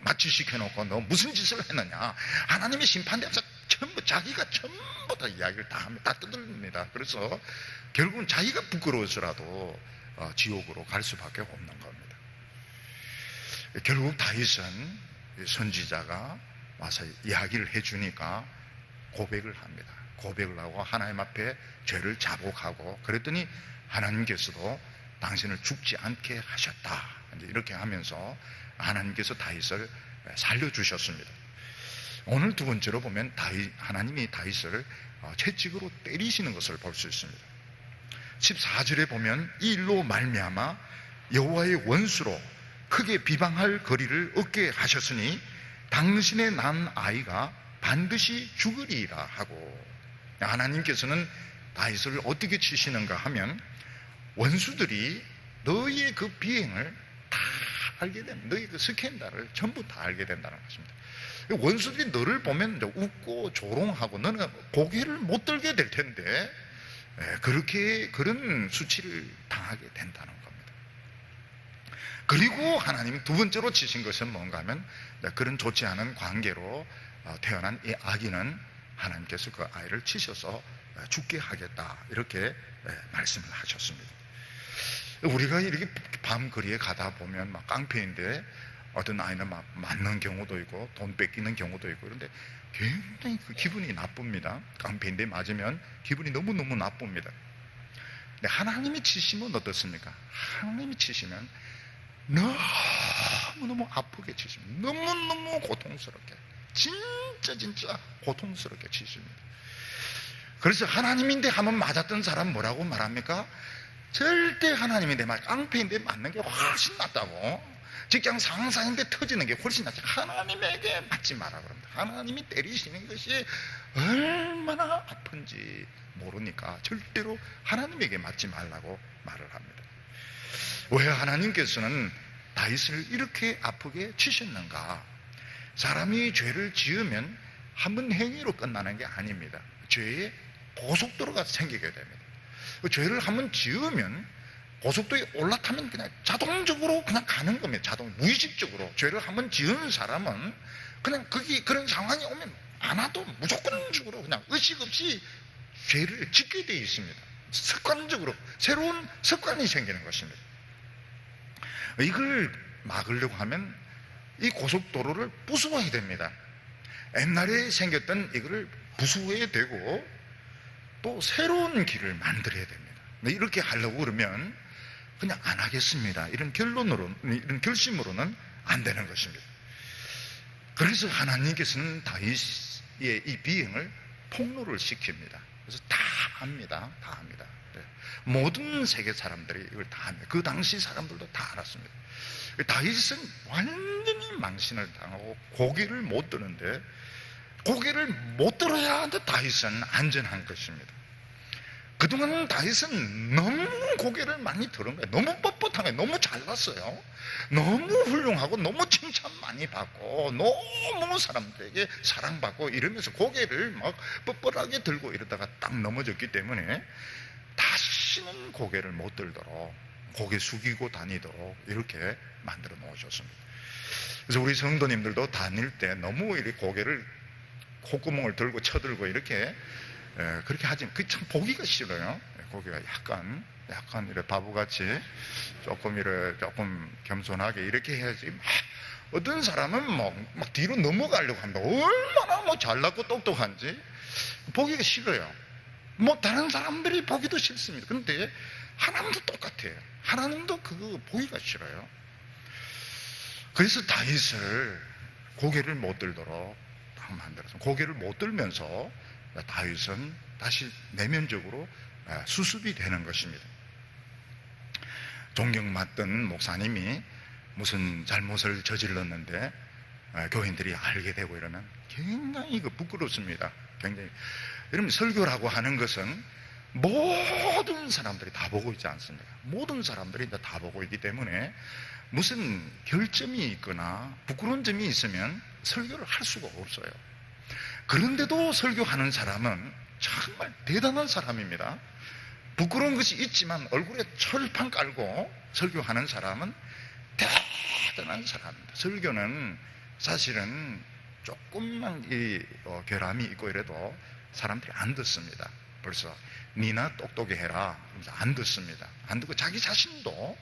마취시켜놓고 너 무슨 짓을 했느냐, 하나님의 심판대에서 전부 자기가 전부 다 이야기를 다 합니다. 다 뜯어냅니다. 그래서 결국은 자기가 부끄러워서라도 지옥으로 갈 수밖에 없는 겁니다. 결국 다윗은 선지자가 와서 이야기를 해주니까 고백을 합니다. 고백을 하고 하나님 앞에 죄를 자복하고, 그랬더니 하나님께서도 당신을 죽지 않게 하셨다, 이렇게 하면서 하나님께서 다윗을 살려주셨습니다. 오늘 두 번째로 보면 하나님이 다윗을 채찍으로 때리시는 것을 볼 수 있습니다. 14절에 보면 이 일로 말미암아 여호와의 원수로 크게 비방할 거리를 얻게 하셨으니 당신의 난 아이가 반드시 죽으리라 하고, 하나님께서는 다윗을 어떻게 치시는가 하면, 원수들이 너희의 그 비행을 다 알게 됩니다. 너희 그 스캔들을 전부 다 알게 된다는 것입니다. 원수들이 너를 보면 웃고 조롱하고 너는 고개를 못 들게 될 텐데, 그런 수치를 당하게 된다는 겁니다. 그리고 하나님이 두 번째로 치신 것은 뭔가 하면, 그런 좋지 않은 관계로 태어난 이 아기는 하나님께서 그 아이를 치셔서 죽게 하겠다, 이렇게 말씀을 하셨습니다. 우리가 이렇게 밤거리에 가다 보면 막 깡패인데 어떤 아이는 막 맞는 경우도 있고 돈 뺏기는 경우도 있고, 그런데 굉장히 그 기분이 나쁩니다. 깡패인데 맞으면 기분이 너무너무 나쁩니다. 근데 하나님이 치시면 어떻습니까? 하나님이 치시면 너무너무 아프게 치십니다. 너무너무 고통스럽게, 진짜 고통스럽게 치십니다. 그래서 하나님인데 한번 맞았던 사람 뭐라고 말합니까? 절대 하나님인데 깡패인데 맞는 게 훨씬 낫다고, 직장 상사인데 터지는 게 훨씬 낫지, 하나님에게 맞지 마라 그럽니다. 하나님이 때리시는 것이 얼마나 아픈지 모르니까 절대로 하나님에게 맞지 말라고 말을 합니다. 왜 하나님께서는 다윗을 이렇게 아프게 치셨는가? 사람이 죄를 지으면 한 번 행위로 끝나는 게 아닙니다. 죄의 고속도로가 생기게 됩니다. 죄를 한 번 지으면 고속도로에 올라타면 그냥 자동적으로 그냥 가는 겁니다. 무의식적으로. 죄를 한 번 지은 사람은 그냥 그런 상황이 오면 안 와도 무조건적으로 그냥 의식 없이 죄를 짓게 되어 있습니다. 습관적으로 새로운 습관이 생기는 것입니다. 이걸 막으려고 하면 이 고속도로를 부수어야 됩니다. 옛날에 생겼던 이거를 부수어야 되고 또 새로운 길을 만들어야 됩니다. 이렇게 하려고 그러면 그냥 안 하겠습니다, 이런 이런 결심으로는 안 되는 것입니다. 그래서 하나님께서는 다윗의 이 비행을 폭로를 시킵니다. 그래서 다 압니다. 모든 세계 사람들이 이걸 다 압니다. 그 당시 사람들도 다 알았습니다. 다윗은 완전히 망신을 당하고 고개를 못 드는데, 고개를 못 들어야 다윗은 안전한 것입니다. 그동안 다윗은 너무 고개를 많이 들은 거예요. 너무 뻣뻣한 거예요. 너무 잘났어요. 너무 훌륭하고 너무 칭찬 많이 받고 너무 사람들에게 사랑받고 이러면서 고개를 막 뻣뻣하게 들고 이러다가 딱 넘어졌기 때문에 다시는 고개를 못 들도록 고개 숙이고 다니도록 이렇게 만들어 놓으셨습니다. 그래서 우리 성도님들도 다닐 때 너무 이렇게 고개를 콧구멍을 들고 쳐들고 이렇게 그렇게 하지, 그 참 보기가 싫어요. 고개가 약간 이렇게 바보같이 조금 겸손하게 이렇게 해야지. 어떤 사람은 막 뒤로 넘어가려고 합니다. 얼마나 잘났고 똑똑한지 보기가 싫어요. 다른 사람들이 보기도 싫습니다. 그런데 하나님도 똑같아요. 하나님도 그거 보기가 싫어요. 그래서 다윗을 고개를 못 들도록 딱 만들어서, 고개를 못 들면서 다윗은 다시 내면적으로 수습이 되는 것입니다. 존경받던 목사님이 무슨 잘못을 저질렀는데 교인들이 알게 되고 이러면 굉장히 부끄럽습니다. 굉장히. 여러분, 설교라고 하는 것은 모든 사람들이 다 보고 있지 않습니까? 모든 사람들이 다 보고 있기 때문에 무슨 결점이 있거나 부끄러운 점이 있으면 설교를 할 수가 없어요. 그런데도 설교하는 사람은 정말 대단한 사람입니다. 부끄러운 것이 있지만 얼굴에 철판 깔고 설교하는 사람은 대단한 사람입니다. 설교는 사실은 조금만 결함이 있고 이래도 사람들이 안 듣습니다. 벌써 니나 똑똑히 해라 안 듣습니다. 안 듣고 자기 자신도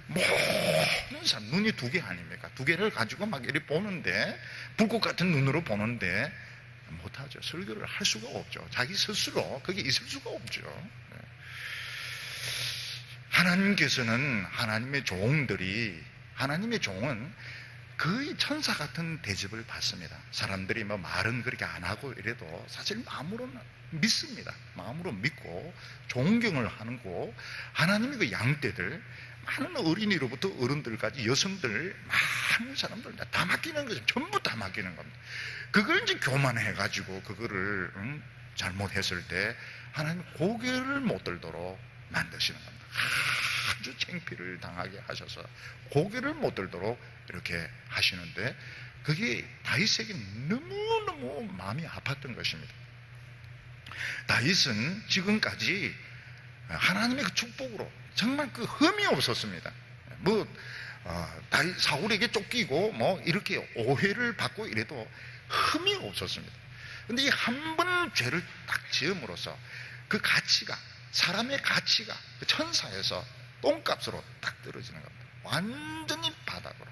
모든 사람, 눈이 두 개 아닙니까? 두 개를 가지고 막 이렇게 보는데, 불꽃 같은 눈으로 보는데 못하죠. 설교를 할 수가 없죠. 자기 스스로 거기 있을 수가 없죠. 하나님께서는 하나님의 종은 거의 천사 같은 대접을 받습니다. 사람들이 말은 그렇게 안 하고 이래도 사실 마음으로는 믿습니다. 마음으로 믿고 존경을 하는 거, 하나님의 그 양떼들, 많은 어린이로부터 어른들까지 여성들, 많은 사람들 다 맡기는 거죠. 전부 다 맡기는 겁니다. 그걸 이제 교만해가지고 그거를 잘못했을 때 하나님 고개를 못 들도록 만드시는 겁니다. 아주 창피를 당하게 하셔서 고개를 못 들도록 이렇게 하시는데, 그게 다윗에게 너무너무 마음이 아팠던 것입니다. 다윗은 지금까지 하나님의 그 축복으로 정말 그 흠이 없었습니다. 다윗 사울에게 쫓기고 이렇게 오해를 받고 이래도 흠이 없었습니다. 근데 이 한 번 죄를 딱 지음으로써 그 가치가, 사람의 가치가 그 천사에서 똥값으로 딱 떨어지는 겁니다. 완전히 바닥으로.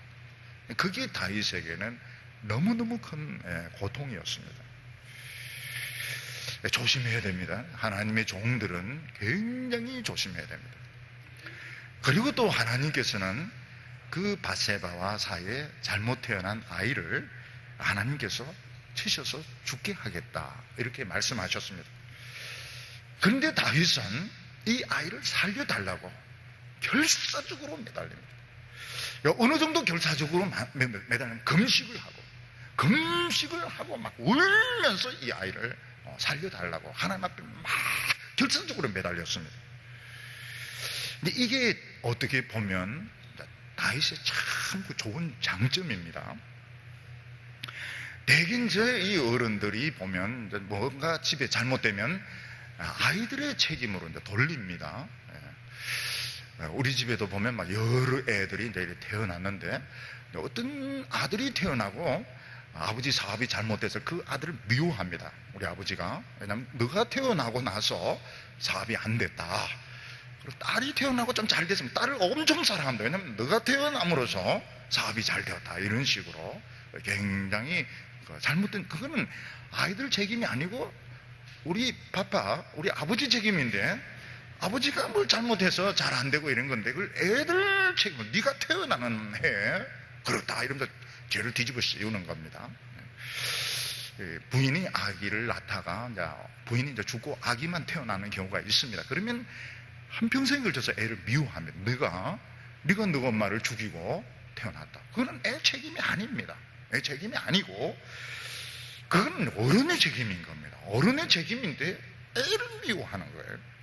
그게 다윗에게는 너무너무 큰 고통이었습니다. 조심해야 됩니다. 하나님의 종들은 굉장히 조심해야 됩니다. 그리고 또 하나님께서는 그 밧세바와 사이에 잘못 태어난 아이를 하나님께서 치셔서 죽게 하겠다, 이렇게 말씀하셨습니다. 그런데 다윗은 이 아이를 살려달라고 결사적으로 매달립니다. 어느 정도 결사적으로 매달리면 금식을 하고 막 울면서 이 아이를 살려달라고 하나님 앞에 막 결사적으로 매달렸습니다. 근데 이게 어떻게 보면 다윗의 참 좋은 장점입니다. 대개 이 어른들이 보면 뭔가 집에 잘못되면 아이들의 책임으로 돌립니다. 우리 집에도 보면 막 여러 애들이 이제 태어났는데, 어떤 아들이 태어나고 아버지 사업이 잘못돼서 그 아들을 미워합니다. 우리 아버지가. 왜냐하면 너가 태어나고 나서 사업이 안 됐다. 그리고 딸이 태어나고 좀 잘 됐으면 딸을 엄청 사랑한다. 왜냐하면 너가 태어남으로써 사업이 잘 되었다. 이런 식으로 굉장히 잘못된, 그거는 아이들 책임이 아니고 우리 아버지 책임인데, 아버지가 뭘 잘못해서 잘 안 되고 이런 건데 그걸 애들 책임을, 네가 태어나는 해 그렇다 이러면서 죄를 뒤집어 씌우는 겁니다. 부인이 아기를 낳다가 부인이 이제 죽고 아기만 태어나는 경우가 있습니다. 그러면 한평생에 걸쳐서 애를 미워합니다. 네가 너 엄마를 죽이고 태어났다. 그거는 애 책임이 아닙니다. 애 책임이 아니고 그건 어른의 책임인 겁니다. 어른의 책임인데 애를 미워하는 거예요.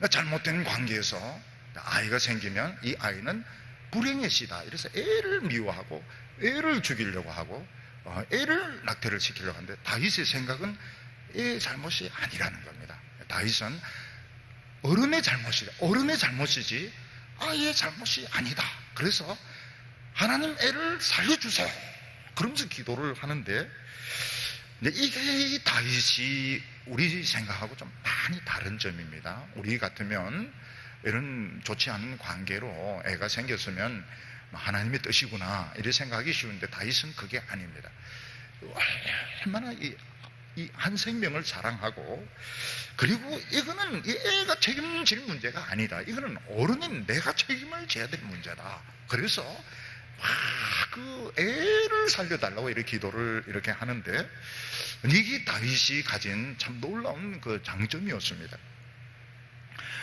잘못된 관계에서 아이가 생기면 이 아이는 불행의 씨다, 이래서 애를 미워하고 애를 죽이려고 하고 애를 낙태를 시키려고 하는데, 다윗의 생각은 애 잘못이 아니라는 겁니다. 다윗은 어른의 잘못이지 아이의 잘못이 아니다. 그래서 하나님 애를 살려주세요 그러면서 기도를 하는데, 이게 다윗이 우리 생각하고 좀 많이 다른 점입니다. 우리 같으면 이런 좋지 않은 관계로 애가 생겼으면 하나님의 뜻이구나 이렇게 생각하기 쉬운데, 다윗은 그게 아닙니다. 얼마나 이 한 생명을 사랑하고, 그리고 이거는 이 애가 책임질 문제가 아니다. 이거는 어른인 내가 책임을 져야 될 문제다. 그래서 그 애를 살려달라고 이렇게 기도를 이렇게 하는데, 이게 다윗이 가진 참 놀라운 그 장점이었습니다.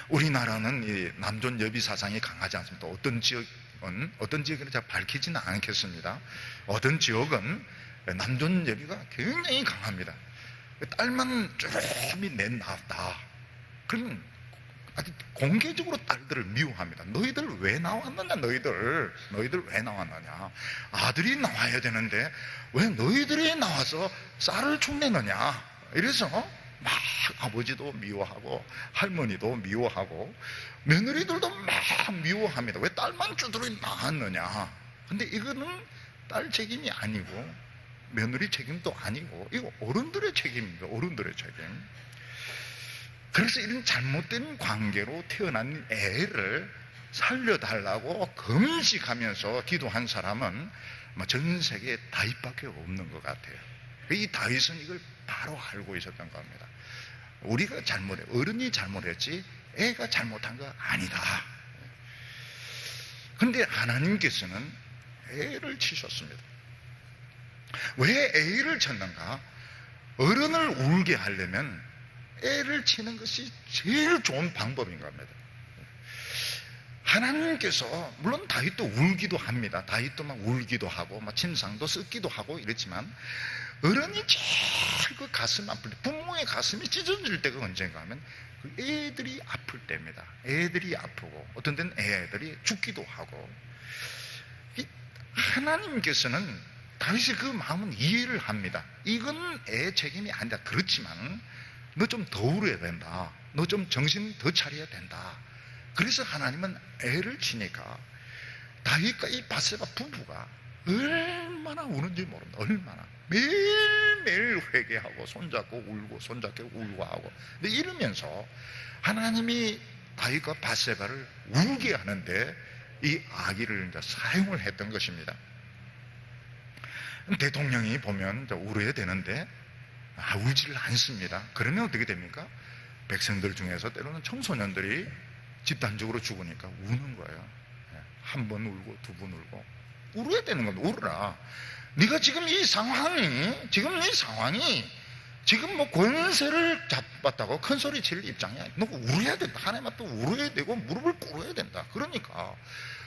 우리나라는 이 남존 여비 사상이 강하지 않습니다. 어떤 지역은 제가 밝히지는 않겠습니다. 어떤 지역은 남존 여비가 굉장히 강합니다. 딸만 조금이 낳았다 그러면 아주 공개적으로 딸들을 미워합니다. 너희들 왜 나왔느냐, 너희들 왜 나왔느냐, 아들이 나와야 되는데 왜 너희들이 나와서 쌀을 축내느냐, 이래서 막 아버지도 미워하고 할머니도 미워하고 며느리들도 막 미워합니다. 왜 딸만 쭈두리 나왔느냐. 근데 이거는 딸 책임이 아니고 며느리 책임도 아니고 이거 어른들의 책임입니다. 어른들의 책임. 그래서 이런 잘못된 관계로 태어난 애를 살려달라고 금식하면서 기도한 사람은 전 세계에 다윗밖에 없는 것 같아요. 이 다윗은 이걸 바로 알고 있었던 겁니다. 우리가 잘못해, 어른이 잘못했지 애가 잘못한 거 아니다. 그런데 하나님께서는 애를 치셨습니다. 왜 애를 쳤는가? 어른을 울게 하려면 애를 치는 것이 제일 좋은 방법인 겁니다. 하나님께서 물론 다윗도 울기도 합니다. 다윗도 막 울기도 하고 막 침상도 썩기도 하고 이랬지만, 어른이 제일 그 가슴 아플 때, 부모의 가슴이 찢어질 때가 언젠가 하면 그 애들이 아플 때입니다. 애들이 아프고 어떤 때는 애들이 죽기도 하고. 하나님께서는 다윗의 그 마음은 이해를 합니다. 이건 애 책임이 아니다. 그렇지만 너 좀 더 울어야 된다. 너 좀 정신 더 차려야 된다. 그래서 하나님은 애를 치니까 다윗과 이 바세바 부부가 얼마나 우는지 모릅니다. 얼마나 매일매일 회개하고 손잡고 울고 손잡고 울고 하고. 근데 이러면서 하나님이 다윗과 바세바를 울게 하는데 이 아기를 이제 사용을 했던 것입니다. 대통령이 보면 울어야 되는데 울지를 않습니다. 그러면 어떻게 됩니까? 백성들 중에서 때로는 청소년들이 집단적으로 죽으니까 우는 거예요. 한 번 울고 두 번 울고. 울어야 되는 겁니다. 울어라. 네가 지금 이 상황이 지금 뭐 권세를 잡았다고 큰 소리 칠 입장이야. 너 울어야 된다. 하나님 앞에 울어야 되고 무릎을 꿇어야 된다. 그러니까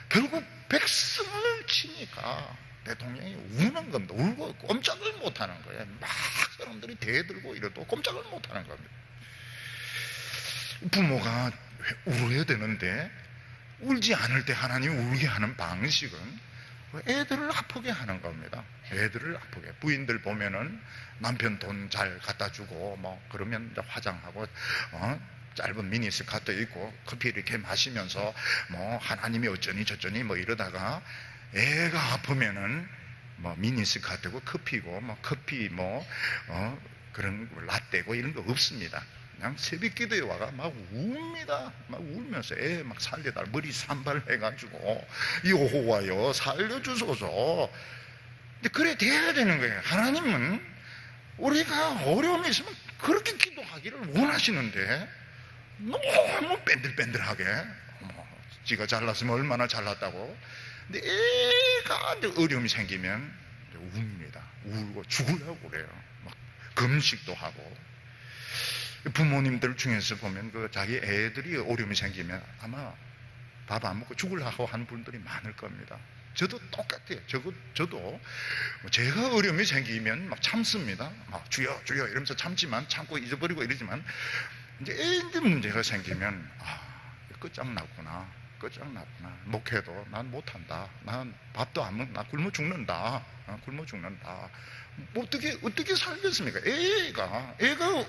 결국 백성을 치니까 대통령이 우는 겁니다. 울고 꼼짝을 못하는 거예요. 막 사람들이 대들고 이래도 꼼짝을 못하는 겁니다. 부모가 울어야 되는데 울지 않을 때 하나님 울게 하는 방식은 애들을 아프게 하는 겁니다. 애들을 아프게. 부인들 보면은 남편 돈 잘 갖다 주고 뭐 그러면 이제 화장하고 짧은 미니스커트 입고 커피 이렇게 마시면서 뭐 하나님이 어쩌니 저쩌니 뭐 이러다가 애가 아프면은 뭐 미니스커트고 커피고 뭐 커피 그런 라떼고 이런 거 없습니다. 그냥 새벽 기도에 와가 막 웁니다. 막 울면서 애 막 살려달, 머리 산발해가지고 여호와여 살려주소서. 근데 그래 돼야 되는 거예요. 하나님은 우리가 어려움이 있으면 그렇게 기도하기를 원하시는데 너무 뺀들뺀들하게 지가 잘났으면 얼마나 잘났다고. 근데 애가 어려움이 생기면 웁니다. 울고 죽으려고 그래요. 막 금식도 하고. 부모님들 중에서 보면 자기 애들이 어려움이 생기면 아마 밥 안 먹고 죽으려고 하는 분들이 많을 겁니다. 저도 똑같아요. 저도 제가 어려움이 생기면 막 참습니다. 막 주여 주여 이러면서 참지만 참고 잊어버리고 이러지만 이제 애들 문제가 생기면 끝장났구나. 목회도 난 못한다. 난 밥도 안 먹, 나 굶어 죽는다. 어떻게 살겠습니까? 애가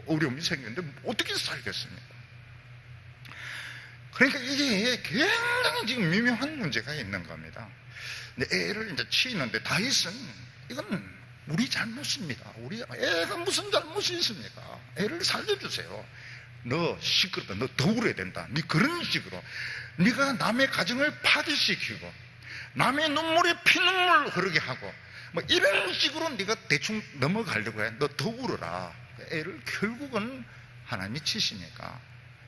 어려움이 생겼는데 어떻게 살겠습니까? 그러니까 이게 굉장히 지금 미묘한 문제가 있는 겁니다. 근데 애를 이제 치는데 다윗은 이건 우리 잘못입니다. 우리 애가 무슨 잘못이 있습니까? 애를 살려주세요. 너 시끄럽다. 너 더 울어야 된다. 네 그런 식으로 네가 남의 가정을 파괴시키고 남의 눈물에 피눈물 흐르게 하고 뭐 이런 식으로 네가 대충 넘어가려고 해. 너 더 울어라. 애를 결국은 하나님이 치시니까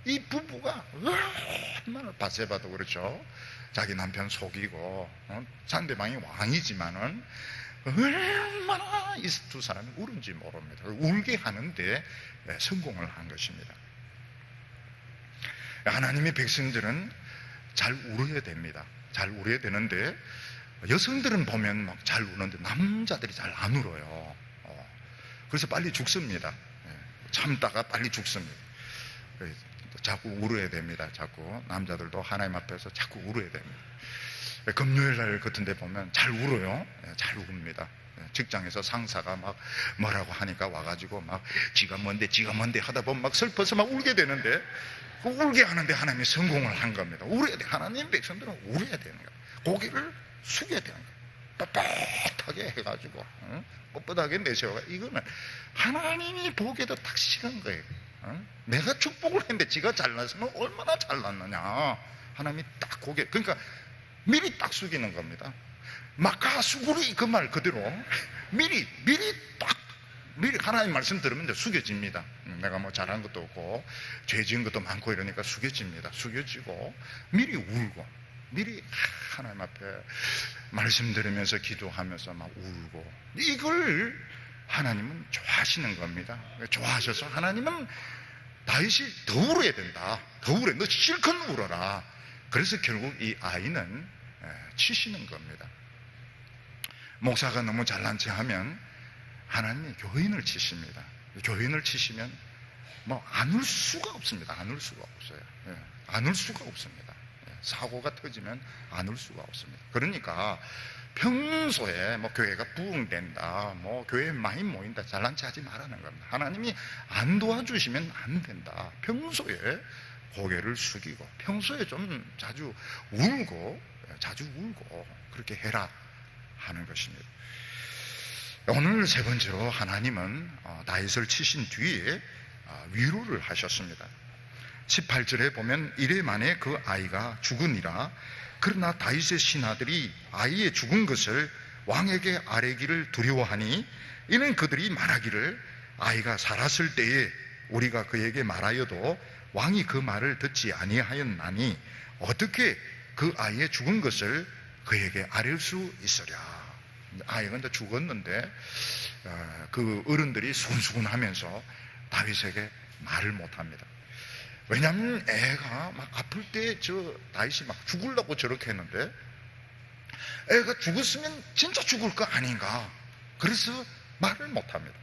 이 부부가 얼마나 바세바도 그렇죠. 자기 남편 속이고 상대방이 왕이지만은 얼마나 이 두 사람이 울은지 모릅니다. 울게 하는데 성공을 한 것입니다. 하나님의 백성들은 잘 울어야 됩니다. 잘 울어야 되는데 여성들은 보면 막 잘 우는데 남자들이 잘 안 울어요. 그래서 빨리 죽습니다. 참다가 빨리 죽습니다. 자꾸 울어야 됩니다. 자꾸 남자들도 하나님 앞에서 자꾸 울어야 됩니다. 금요일 날 같은 데 보면 잘 울어요. 잘 웁니다. 직장에서 상사가 막 뭐라고 하니까 와가지고 막 지가 뭔데 하다 보면 막 슬퍼서 막 울게 되는데, 그 울게 하는데 하나님이 성공을 한 겁니다. 울어야 돼. 하나님 백성들은 울어야 되는 거예요. 고개를 숙여야 되는 거예요. 뻣뻣하게 해가지고 뻣뻣하게 내세워가. 이거는 하나님이 보기에도 딱 싫은 거예요. 내가 축복을 했는데 지가 잘났으면 얼마나 잘났느냐. 하나님이 딱 고개, 그러니까 미리 딱 숙이는 겁니다. 마카수구리 그 말 그대로 미리 하나님 말씀 들으면 이제 숙여집니다. 내가 뭐 잘한 것도 없고 죄 지은 것도 많고 이러니까 숙여집니다. 숙여지고 미리 울고, 미리 하나님 앞에 말씀 들으면서 기도하면서 막 울고, 이걸 하나님은 좋아하시는 겁니다. 좋아하셔서 하나님은 다윗이 더 울어야 된다. 더 울어. 너 실컷 울어라. 그래서 결국 이 아이는 치시는 겁니다. 목사가 너무 잘난 체 하면 하나님이 교인을 치십니다. 교인을 치시면 뭐 안 울 수가 없습니다. 안 울 수가 없어요. 안 울 수가 없습니다. 사고가 터지면 안 울 수가 없습니다. 그러니까 평소에 뭐 교회가 부흥된다, 뭐 교회에 많이 모인다, 잘난 체 하지 말라는 겁니다. 하나님이 안 도와주시면 안 된다. 평소에 고개를 숙이고 평소에 좀 자주 울고 그렇게 해라 하는 것입니다. 오늘 세 번째로 하나님은 다윗을 치신 뒤에 위로를 하셨습니다. 18절에 보면 이래 만에 그 아이가 죽으니라. 그러나 다윗의 신하들이 아이의 죽은 것을 왕에게 아뢰기를 두려워하니, 이는 그들이 말하기를 아이가 살았을 때에 우리가 그에게 말하여도 왕이 그 말을 듣지 아니하였나니 어떻게 그 아이의 죽은 것을 그에게 아뢰 수 있으랴. 아이가 이제 죽었는데 그 어른들이 수근수근하면서 다윗에게 말을 못합니다. 왜냐하면 애가 막 아플 때 다윗이 막 죽으려고 저렇게 했는데, 애가 죽었으면 진짜 죽을 거 아닌가. 그래서 말을 못합니다.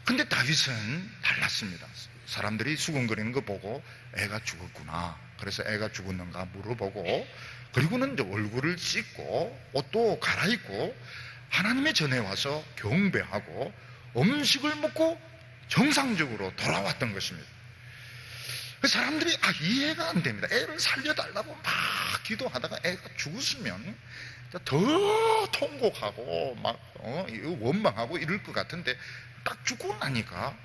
근데 다윗은 달랐습니다. 사람들이 수근거리는 거 보고 애가 죽었구나. 그래서 애가 죽었는가 물어보고, 그리고는 이제 얼굴을 씻고 옷도 갈아입고 하나님의 전에 와서 경배하고 음식을 먹고 정상적으로 돌아왔던 것입니다. 사람들이 이해가 안 됩니다. 애를 살려달라고 막 기도하다가 애가 죽었으면 더 통곡하고 막 원망하고 이럴 것 같은데, 딱 죽고 나니까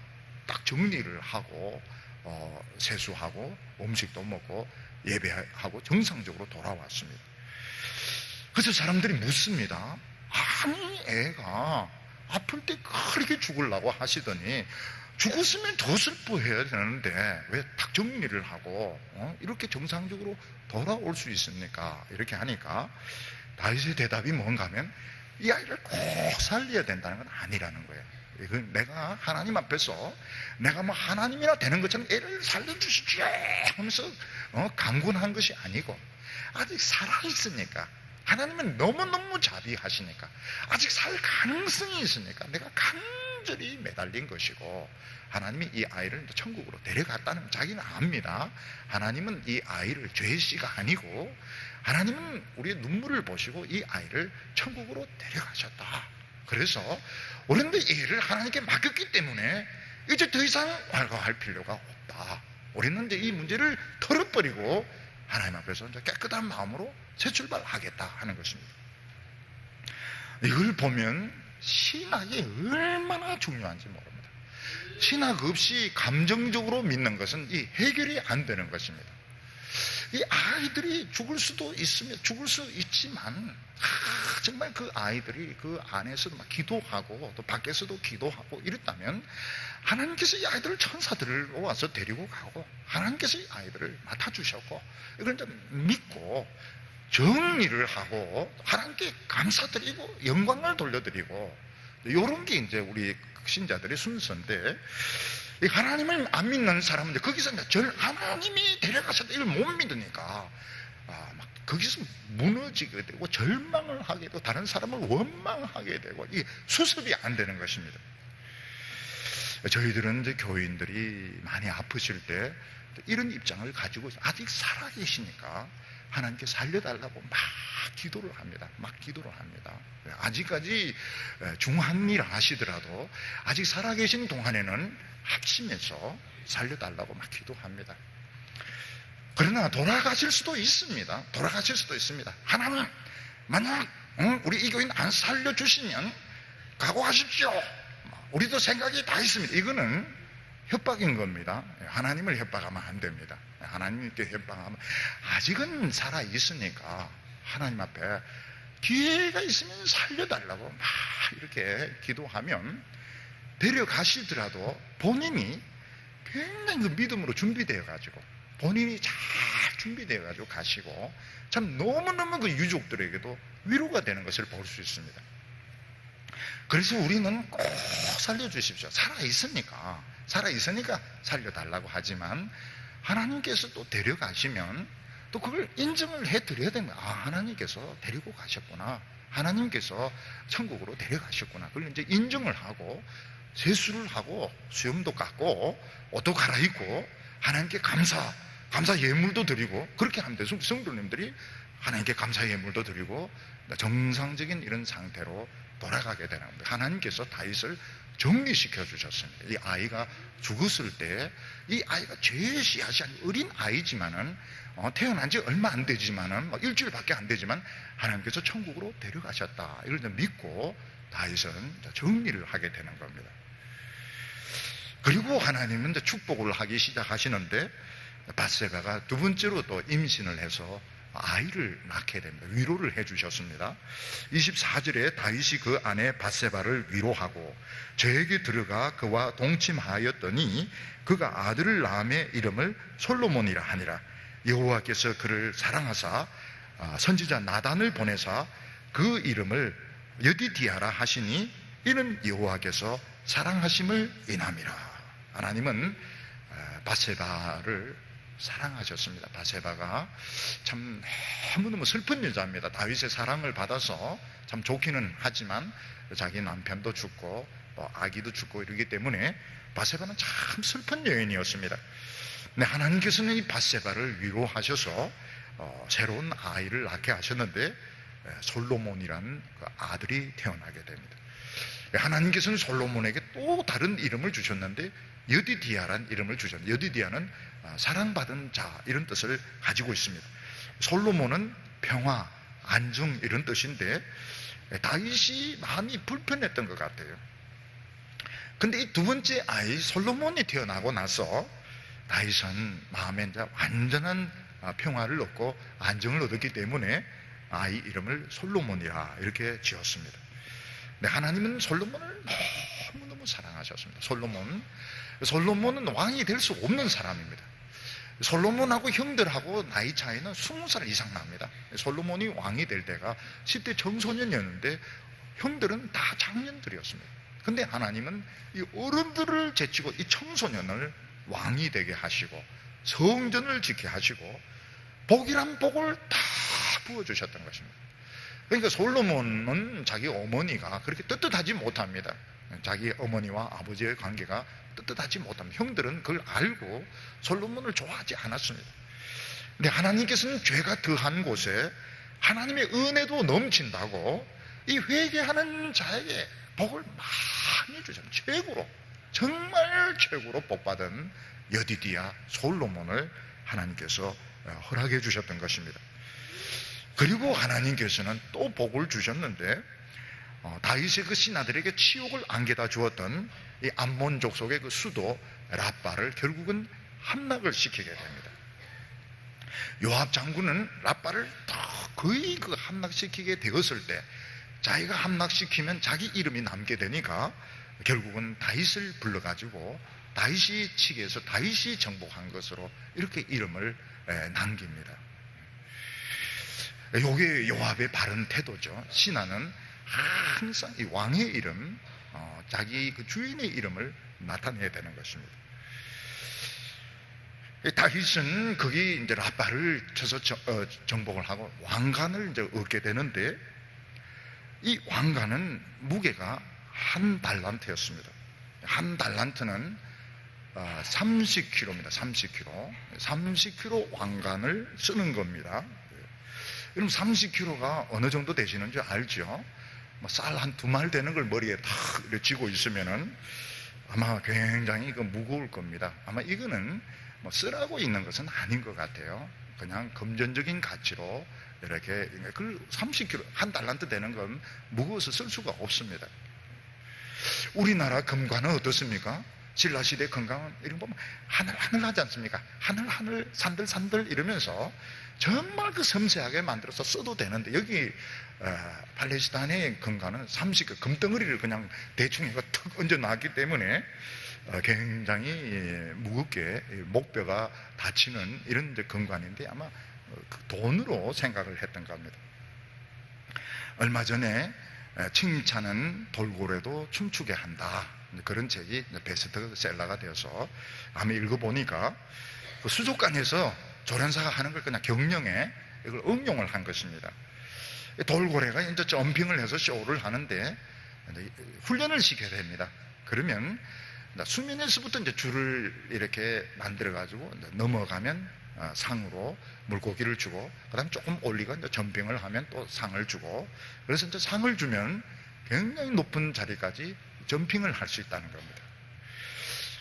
딱 정리를 하고 세수하고 음식도 먹고 예배하고 정상적으로 돌아왔습니다. 그래서 사람들이 묻습니다. 아니 애가 아플 때 그렇게 죽으려고 하시더니 죽었으면 더 슬퍼해야 되는데 왜 딱 정리를 하고 이렇게 정상적으로 돌아올 수 있습니까? 이렇게 하니까 다윗의 대답이 뭔가 하면 이 아이를 꼭 살려야 된다는 건 아니라는 거예요. 이건 내가 하나님 앞에서 내가 뭐 하나님이나 되는 것처럼 애를 살려주십시오 하면서 강군한 것이 아니고, 아직 살아있으니까, 하나님은 너무너무 자비하시니까 아직 살 가능성이 있으니까 내가 간절히 매달린 것이고, 하나님이 이 아이를 천국으로 데려갔다는 자기는 압니다. 하나님은 이 아이를 죄씨가 아니고 하나님은 우리의 눈물을 보시고 이 아이를 천국으로 데려가셨다. 그래서 우리는 이 일을 하나님께 맡겼기 때문에 이제 더 이상 활가할 필요가 없다. 우리는 이제 이 문제를 털어버리고 하나님 앞에서 이제 깨끗한 마음으로 새 출발하겠다 하는 것입니다. 이걸 보면 신학이 얼마나 중요한지 모릅니다. 신학 없이 감정적으로 믿는 것은 이 해결이 안 되는 것입니다. 이 아이들이 죽을 수도 있으면 죽을 수 있지만 정말 그 아이들이 그 안에서도 막 기도하고 또 밖에서도 기도하고 이랬다면 하나님께서 이 아이들을 천사들을 와서 데리고 가고 하나님께서 이 아이들을 맡아주셨고 이걸 좀 믿고 정리를 하고 하나님께 감사드리고 영광을 돌려드리고 이런 게 이제 우리 신자들의 순서인데, 이 하나님을 안 믿는 사람은 거기서 하나님이 데려가셨다 이걸 못 믿으니까 막 거기서 무너지게 되고 절망을 하게 되고 다른 사람을 원망하게 되고 이 수습이 안 되는 것입니다. 저희들은 이제 교인들이 많이 아프실 때 이런 입장을 가지고 아직 살아계시니까 하나님께 살려달라고 막 기도를 합니다. 막 기도를 합니다. 아직까지 중한 일 하시더라도 아직 살아계신 동안에는 합심해서 살려달라고 막 기도합니다. 그러나 돌아가실 수도 있습니다. 돌아가실 수도 있습니다. 하나님, 만약 우리 이 교인 안 살려주시면 각오하십시오. 우리도 생각이 다 있습니다. 이거는 협박인 겁니다. 하나님을 협박하면 안 됩니다. 하나님께 협박하면 아직은 살아있으니까 하나님 앞에 기회가 있으면 살려달라고 막 이렇게 기도하면 데려가시더라도 본인이 굉장히 그 믿음으로 준비되어 가지고 본인이 잘 준비되어 가지고 가시고 참 너무너무 그 유족들에게도 위로가 되는 것을 볼 수 있습니다. 그래서 우리는 꼭 살려주십시오. 살아있으니까 살려달라고 하지만 하나님께서 또 데려가시면 또 그걸 인정을 해드려야 됩니다. 하나님께서 데리고 가셨구나. 하나님께서 천국으로 데려가셨구나. 그걸 이제 인정을 하고 세수를 하고 수염도 깎고 옷도 갈아입고 하나님께 감사 예물도 드리고 그렇게 하면 돼요. 성도님들이 하나님께 감사 예물도 드리고 정상적인 이런 상태로 돌아가게 되는 겁니다. 하나님께서 다윗을 정리시켜 주셨습니다. 이 아이가 죽었을 때 이 아이가 죄의 씨앗이 아닌 어린 아이지만은 태어난 지 얼마 안 되지만은 일주일밖에 안 되지만 하나님께서 천국으로 데려가셨다. 이걸 믿고 다윗은 정리를 하게 되는 겁니다. 그리고 하나님은 이제 축복을 하기 시작하시는데 밧세바가 두 번째로 또 임신을 해서 아이를 낳게 됩니다. 위로를 해주셨습니다. 24절에 다윗이 그 아내 밧세바를 위로하고 저에게 들어가 그와 동침하였더니 그가 아들을 낳음에 이름을 솔로몬이라 하니라. 여호와께서 그를 사랑하사 선지자 나단을 보내사 그 이름을 여디디아라 하시니 이는 여호와께서 사랑하심을 인함이라. 하나님은 밧세바를 사랑하셨습니다. 밧세바가 참 너무너무 슬픈 여자입니다. 다윗의 사랑을 받아서 참 좋기는 하지만 자기 남편도 죽고 또 아기도 죽고 이러기 때문에 밧세바는 참 슬픈 여인이었습니다. 근데 하나님께서는 이 밧세바를 위로하셔서 새로운 아이를 낳게 하셨는데 솔로몬이라는 그 아들이 태어나게 됩니다. 하나님께서는 솔로몬에게 또 다른 이름을 주셨는데 여디디아라는 이름을 주셨는데 여디디아는 사랑받은 자 이런 뜻을 가지고 있습니다. 솔로몬은 평화, 안정 이런 뜻인데 다윗이 마음이 불편했던 것 같아요. 근데 이 두 번째 아이 솔로몬이 태어나고 나서 다윗은 마음에 이제 완전한 평화를 얻고 안정을 얻었기 때문에 아이 이름을 솔로몬이라 이렇게 지었습니다. 근데 하나님은 솔로몬을 너무너무 사랑하셨습니다. 솔로몬은 왕이 될 수 없는 사람입니다. 솔로몬하고 형들하고 나이 차이는 20살 이상 납니다. 솔로몬이 왕이 될 때가 10대 청소년이었는데 형들은 다 장년들이었습니다. 근데 하나님은 이 어른들을 제치고 이 청소년을 왕이 되게 하시고 성전을 지게 하시고 복이란 복을 다 부어주셨던 것입니다. 그러니까 솔로몬은 자기 어머니가 그렇게 떳떳하지 못합니다. 자기 어머니와 아버지의 관계가 떳떳하지 못합니다. 형들은 그걸 알고 솔로몬을 좋아하지 않았습니다. 근데 하나님께서는 죄가 더한 곳에 하나님의 은혜도 넘친다고 이 회개하는 자에게 복을 많이 주셨습니다. 최고로 정말 최고로 복받은 여디디아 솔로몬을 하나님께서 허락해 주셨던 것입니다. 그리고 하나님께서는 또 복을 주셨는데 다윗의 그 신하들에게 치욕을 안겨다 주었던 이 암몬 족속의 그 수도 라빠를 결국은 함락을 시키게 됩니다. 요압 장군은 라빠를 거의 그 함락시키게 되었을 때 자기가 함락시키면 자기 이름이 남게 되니까 결국은 다윗을 불러가지고 다윗이 치게해서 다윗이 정복한 것으로 이렇게 이름을 남깁니다. 이게 요압의 바른 태도죠. 신하는 항상 이 왕의 이름, 자기 그 주인의 이름을 나타내야 되는 것입니다. 다윗은 거기 이제 라빠를 쳐서 정복을 하고 왕관을 이제 얻게 되는데, 이 왕관은 무게가 한 달란트였습니다. 한 달란트는 30kg입니다. 30kg 왕관을 쓰는 겁니다. 여러분 30kg가 어느 정도 되시는 줄 알죠? 쌀 한 2말 되는 걸 머리에 탁 이렇게 쥐고 있으면은 아마 굉장히 무거울 겁니다. 아마 이거는 쓰라고 있는 것은 아닌 것 같아요. 그냥 금전적인 가치로 이렇게, 그 30kg, 한 달란트 되는 건 무거워서 쓸 수가 없습니다. 우리나라 금관은 어떻습니까? 신라시대 금관은 이런 거 보면 하늘하늘 하지 않습니까? 하늘하늘 산들산들 이러면서 정말 그 섬세하게 만들어서 써도 되는데, 여기 팔레스타인의 금관은 30그 금덩어리를 그냥 대충 이거 턱 얹어 놨기 때문에 굉장히 무겁게 목뼈가 다치는 이런 금관인데, 아마 돈으로 생각을 했던 겁니다. 얼마 전에 칭찬은 돌고래도 춤추게 한다, 그런 책이 베스트셀러가 되어서 아마 읽어보니까 그 수족관에서 조련사가 하는 걸 그냥 경영에 이걸 응용을 한 것입니다. 돌고래가 이제 점핑을 해서 쇼를 하는데 훈련을 시켜야 됩니다. 그러면 수면에서부터 이제 줄을 이렇게 만들어 가지고 넘어가면 상으로 물고기를 주고, 그 다음에 조금 올리고 이제 점핑을 하면 또 상을 주고, 그래서 이제 상을 주면 굉장히 높은 자리까지 점핑을 할 수 있다는 겁니다.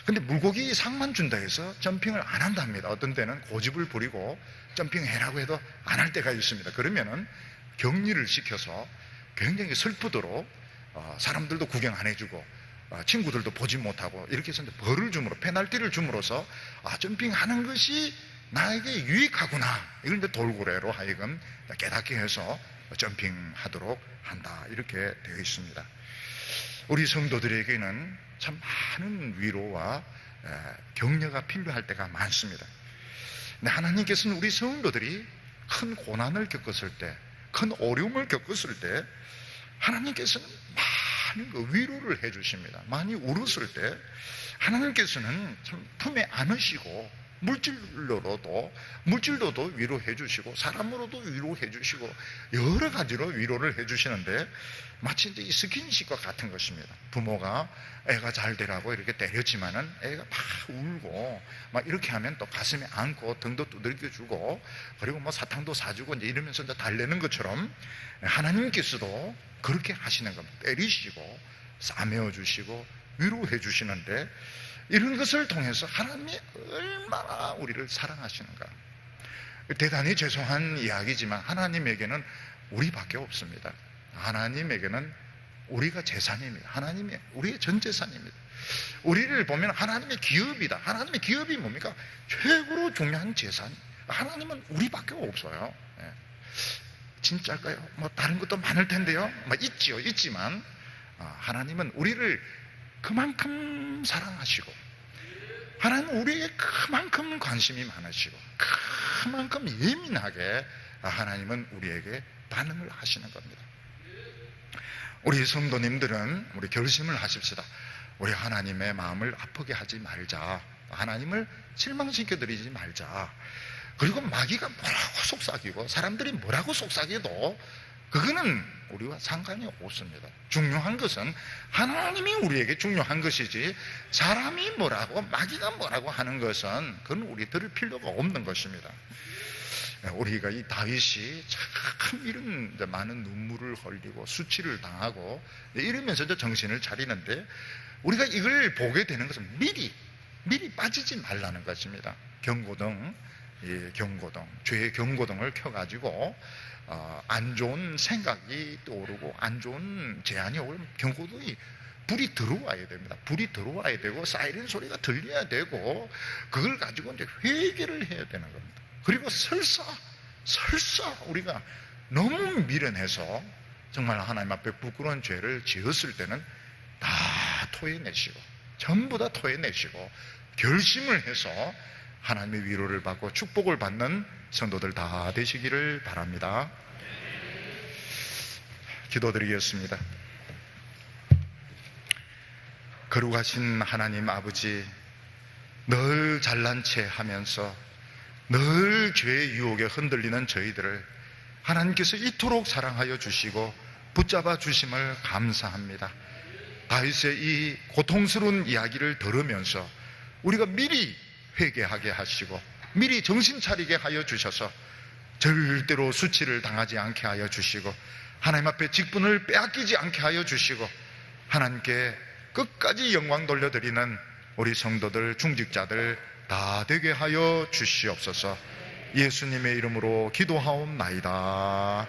근데 물고기 상만 준다 해서 점핑을 안 한답니다. 어떤 때는 고집을 부리고 점핑해라고 해도 안 할 때가 있습니다. 그러면은 격리를 시켜서 굉장히 슬프도록 사람들도 구경 안 해주고 친구들도 보지 못하고 이렇게 해서 벌을 줌으로, 페널티를 줌으로써 점핑하는 것이 나에게 유익하구나, 이걸 이제 돌고래로 하여금 깨닫게 해서 점핑하도록 한다, 이렇게 되어 있습니다. 우리 성도들에게는 참 많은 위로와 격려가 필요할 때가 많습니다. 근데 하나님께서는 우리 성도들이 큰 고난을 겪었을 때, 큰 어려움을 겪었을 때 하나님께서는 많은 위로를 해주십니다. 많이 울었을 때 하나님께서는 참 품에 안으시고 물질로도 위로해 주시고 사람으로도 위로해 주시고 여러 가지로 위로를 해 주시는데, 마치 이제 이 스킨십과 같은 것입니다. 부모가 애가 잘 되라고 이렇게 때렸지만은 애가 막 울고 막 이렇게 하면 또 가슴에 안고 등도 두들겨 주고, 그리고 사탕도 사주고 이제 이러면서 이제 달래는 것처럼 하나님께서도 그렇게 하시는 겁니다. 때리시고 싸매어 주시고 위로해 주시는데, 이런 것을 통해서 하나님이 얼마나 우리를 사랑하시는가. 대단히 죄송한 이야기지만 하나님에게는 우리밖에 없습니다. 하나님에게는 우리가 재산입니다. 하나님이 우리의 전 재산입니다. 우리를 보면 하나님의 기업이다. 하나님의 기업이 뭡니까? 최고로 중요한 재산. 하나님은 우리밖에 없어요. 진짜일까요? 다른 것도 많을 텐데요. 있지만 하나님은 우리를 그만큼 사랑하시고, 하나님은 우리에게 그만큼 관심이 많으시고, 그만큼 예민하게 하나님은 우리에게 반응을 하시는 겁니다. 우리 성도님들은 우리 결심을 하십시다. 우리 하나님의 마음을 아프게 하지 말자. 하나님을 실망시켜드리지 말자. 그리고 마귀가 뭐라고 속삭이고 사람들이 뭐라고 속삭여도 그거는 우리와 상관이 없습니다. 중요한 것은 하나님이 우리에게 중요한 것이지, 사람이 뭐라고 마귀가 뭐라고 하는 것은 그건 우리 들을 필요가 없는 것입니다. 우리가 이 다윗이 참 이런 많은 눈물을 흘리고 수치를 당하고 이러면서 정신을 차리는데, 우리가 이걸 보게 되는 것은 미리 빠지지 말라는 것입니다. 경고등, 죄의 경고등을 켜가지고 안 좋은 생각이 떠오르고 안 좋은 제안이 오면 경고등이 불이 들어와야 됩니다. 불이 들어와야 되고 사이렌 소리가 들려야 되고, 그걸 가지고 이제 회개를 해야 되는 겁니다. 그리고 설사 우리가 너무 미련해서 정말 하나님 앞에 부끄러운 죄를 지었을 때는 다 토해내시고, 전부 다 토해내시고 결심을 해서 하나님의 위로를 받고 축복을 받는 성도들 다 되시기를 바랍니다. 기도드리겠습니다. 거룩하신 하나님 아버지, 늘 잘난 체 하면서 늘 죄의 유혹에 흔들리는 저희들을 하나님께서 이토록 사랑하여 주시고 붙잡아 주심을 감사합니다. 다윗의 이 고통스러운 이야기를 들으면서 우리가 미리 회개하게 하시고 미리 정신 차리게 하여 주셔서 절대로 수치를 당하지 않게 하여 주시고 하나님 앞에 직분을 빼앗기지 않게 하여 주시고 하나님께 끝까지 영광 돌려드리는 우리 성도들, 중직자들 다 되게 하여 주시옵소서. 예수님의 이름으로 기도하옵나이다.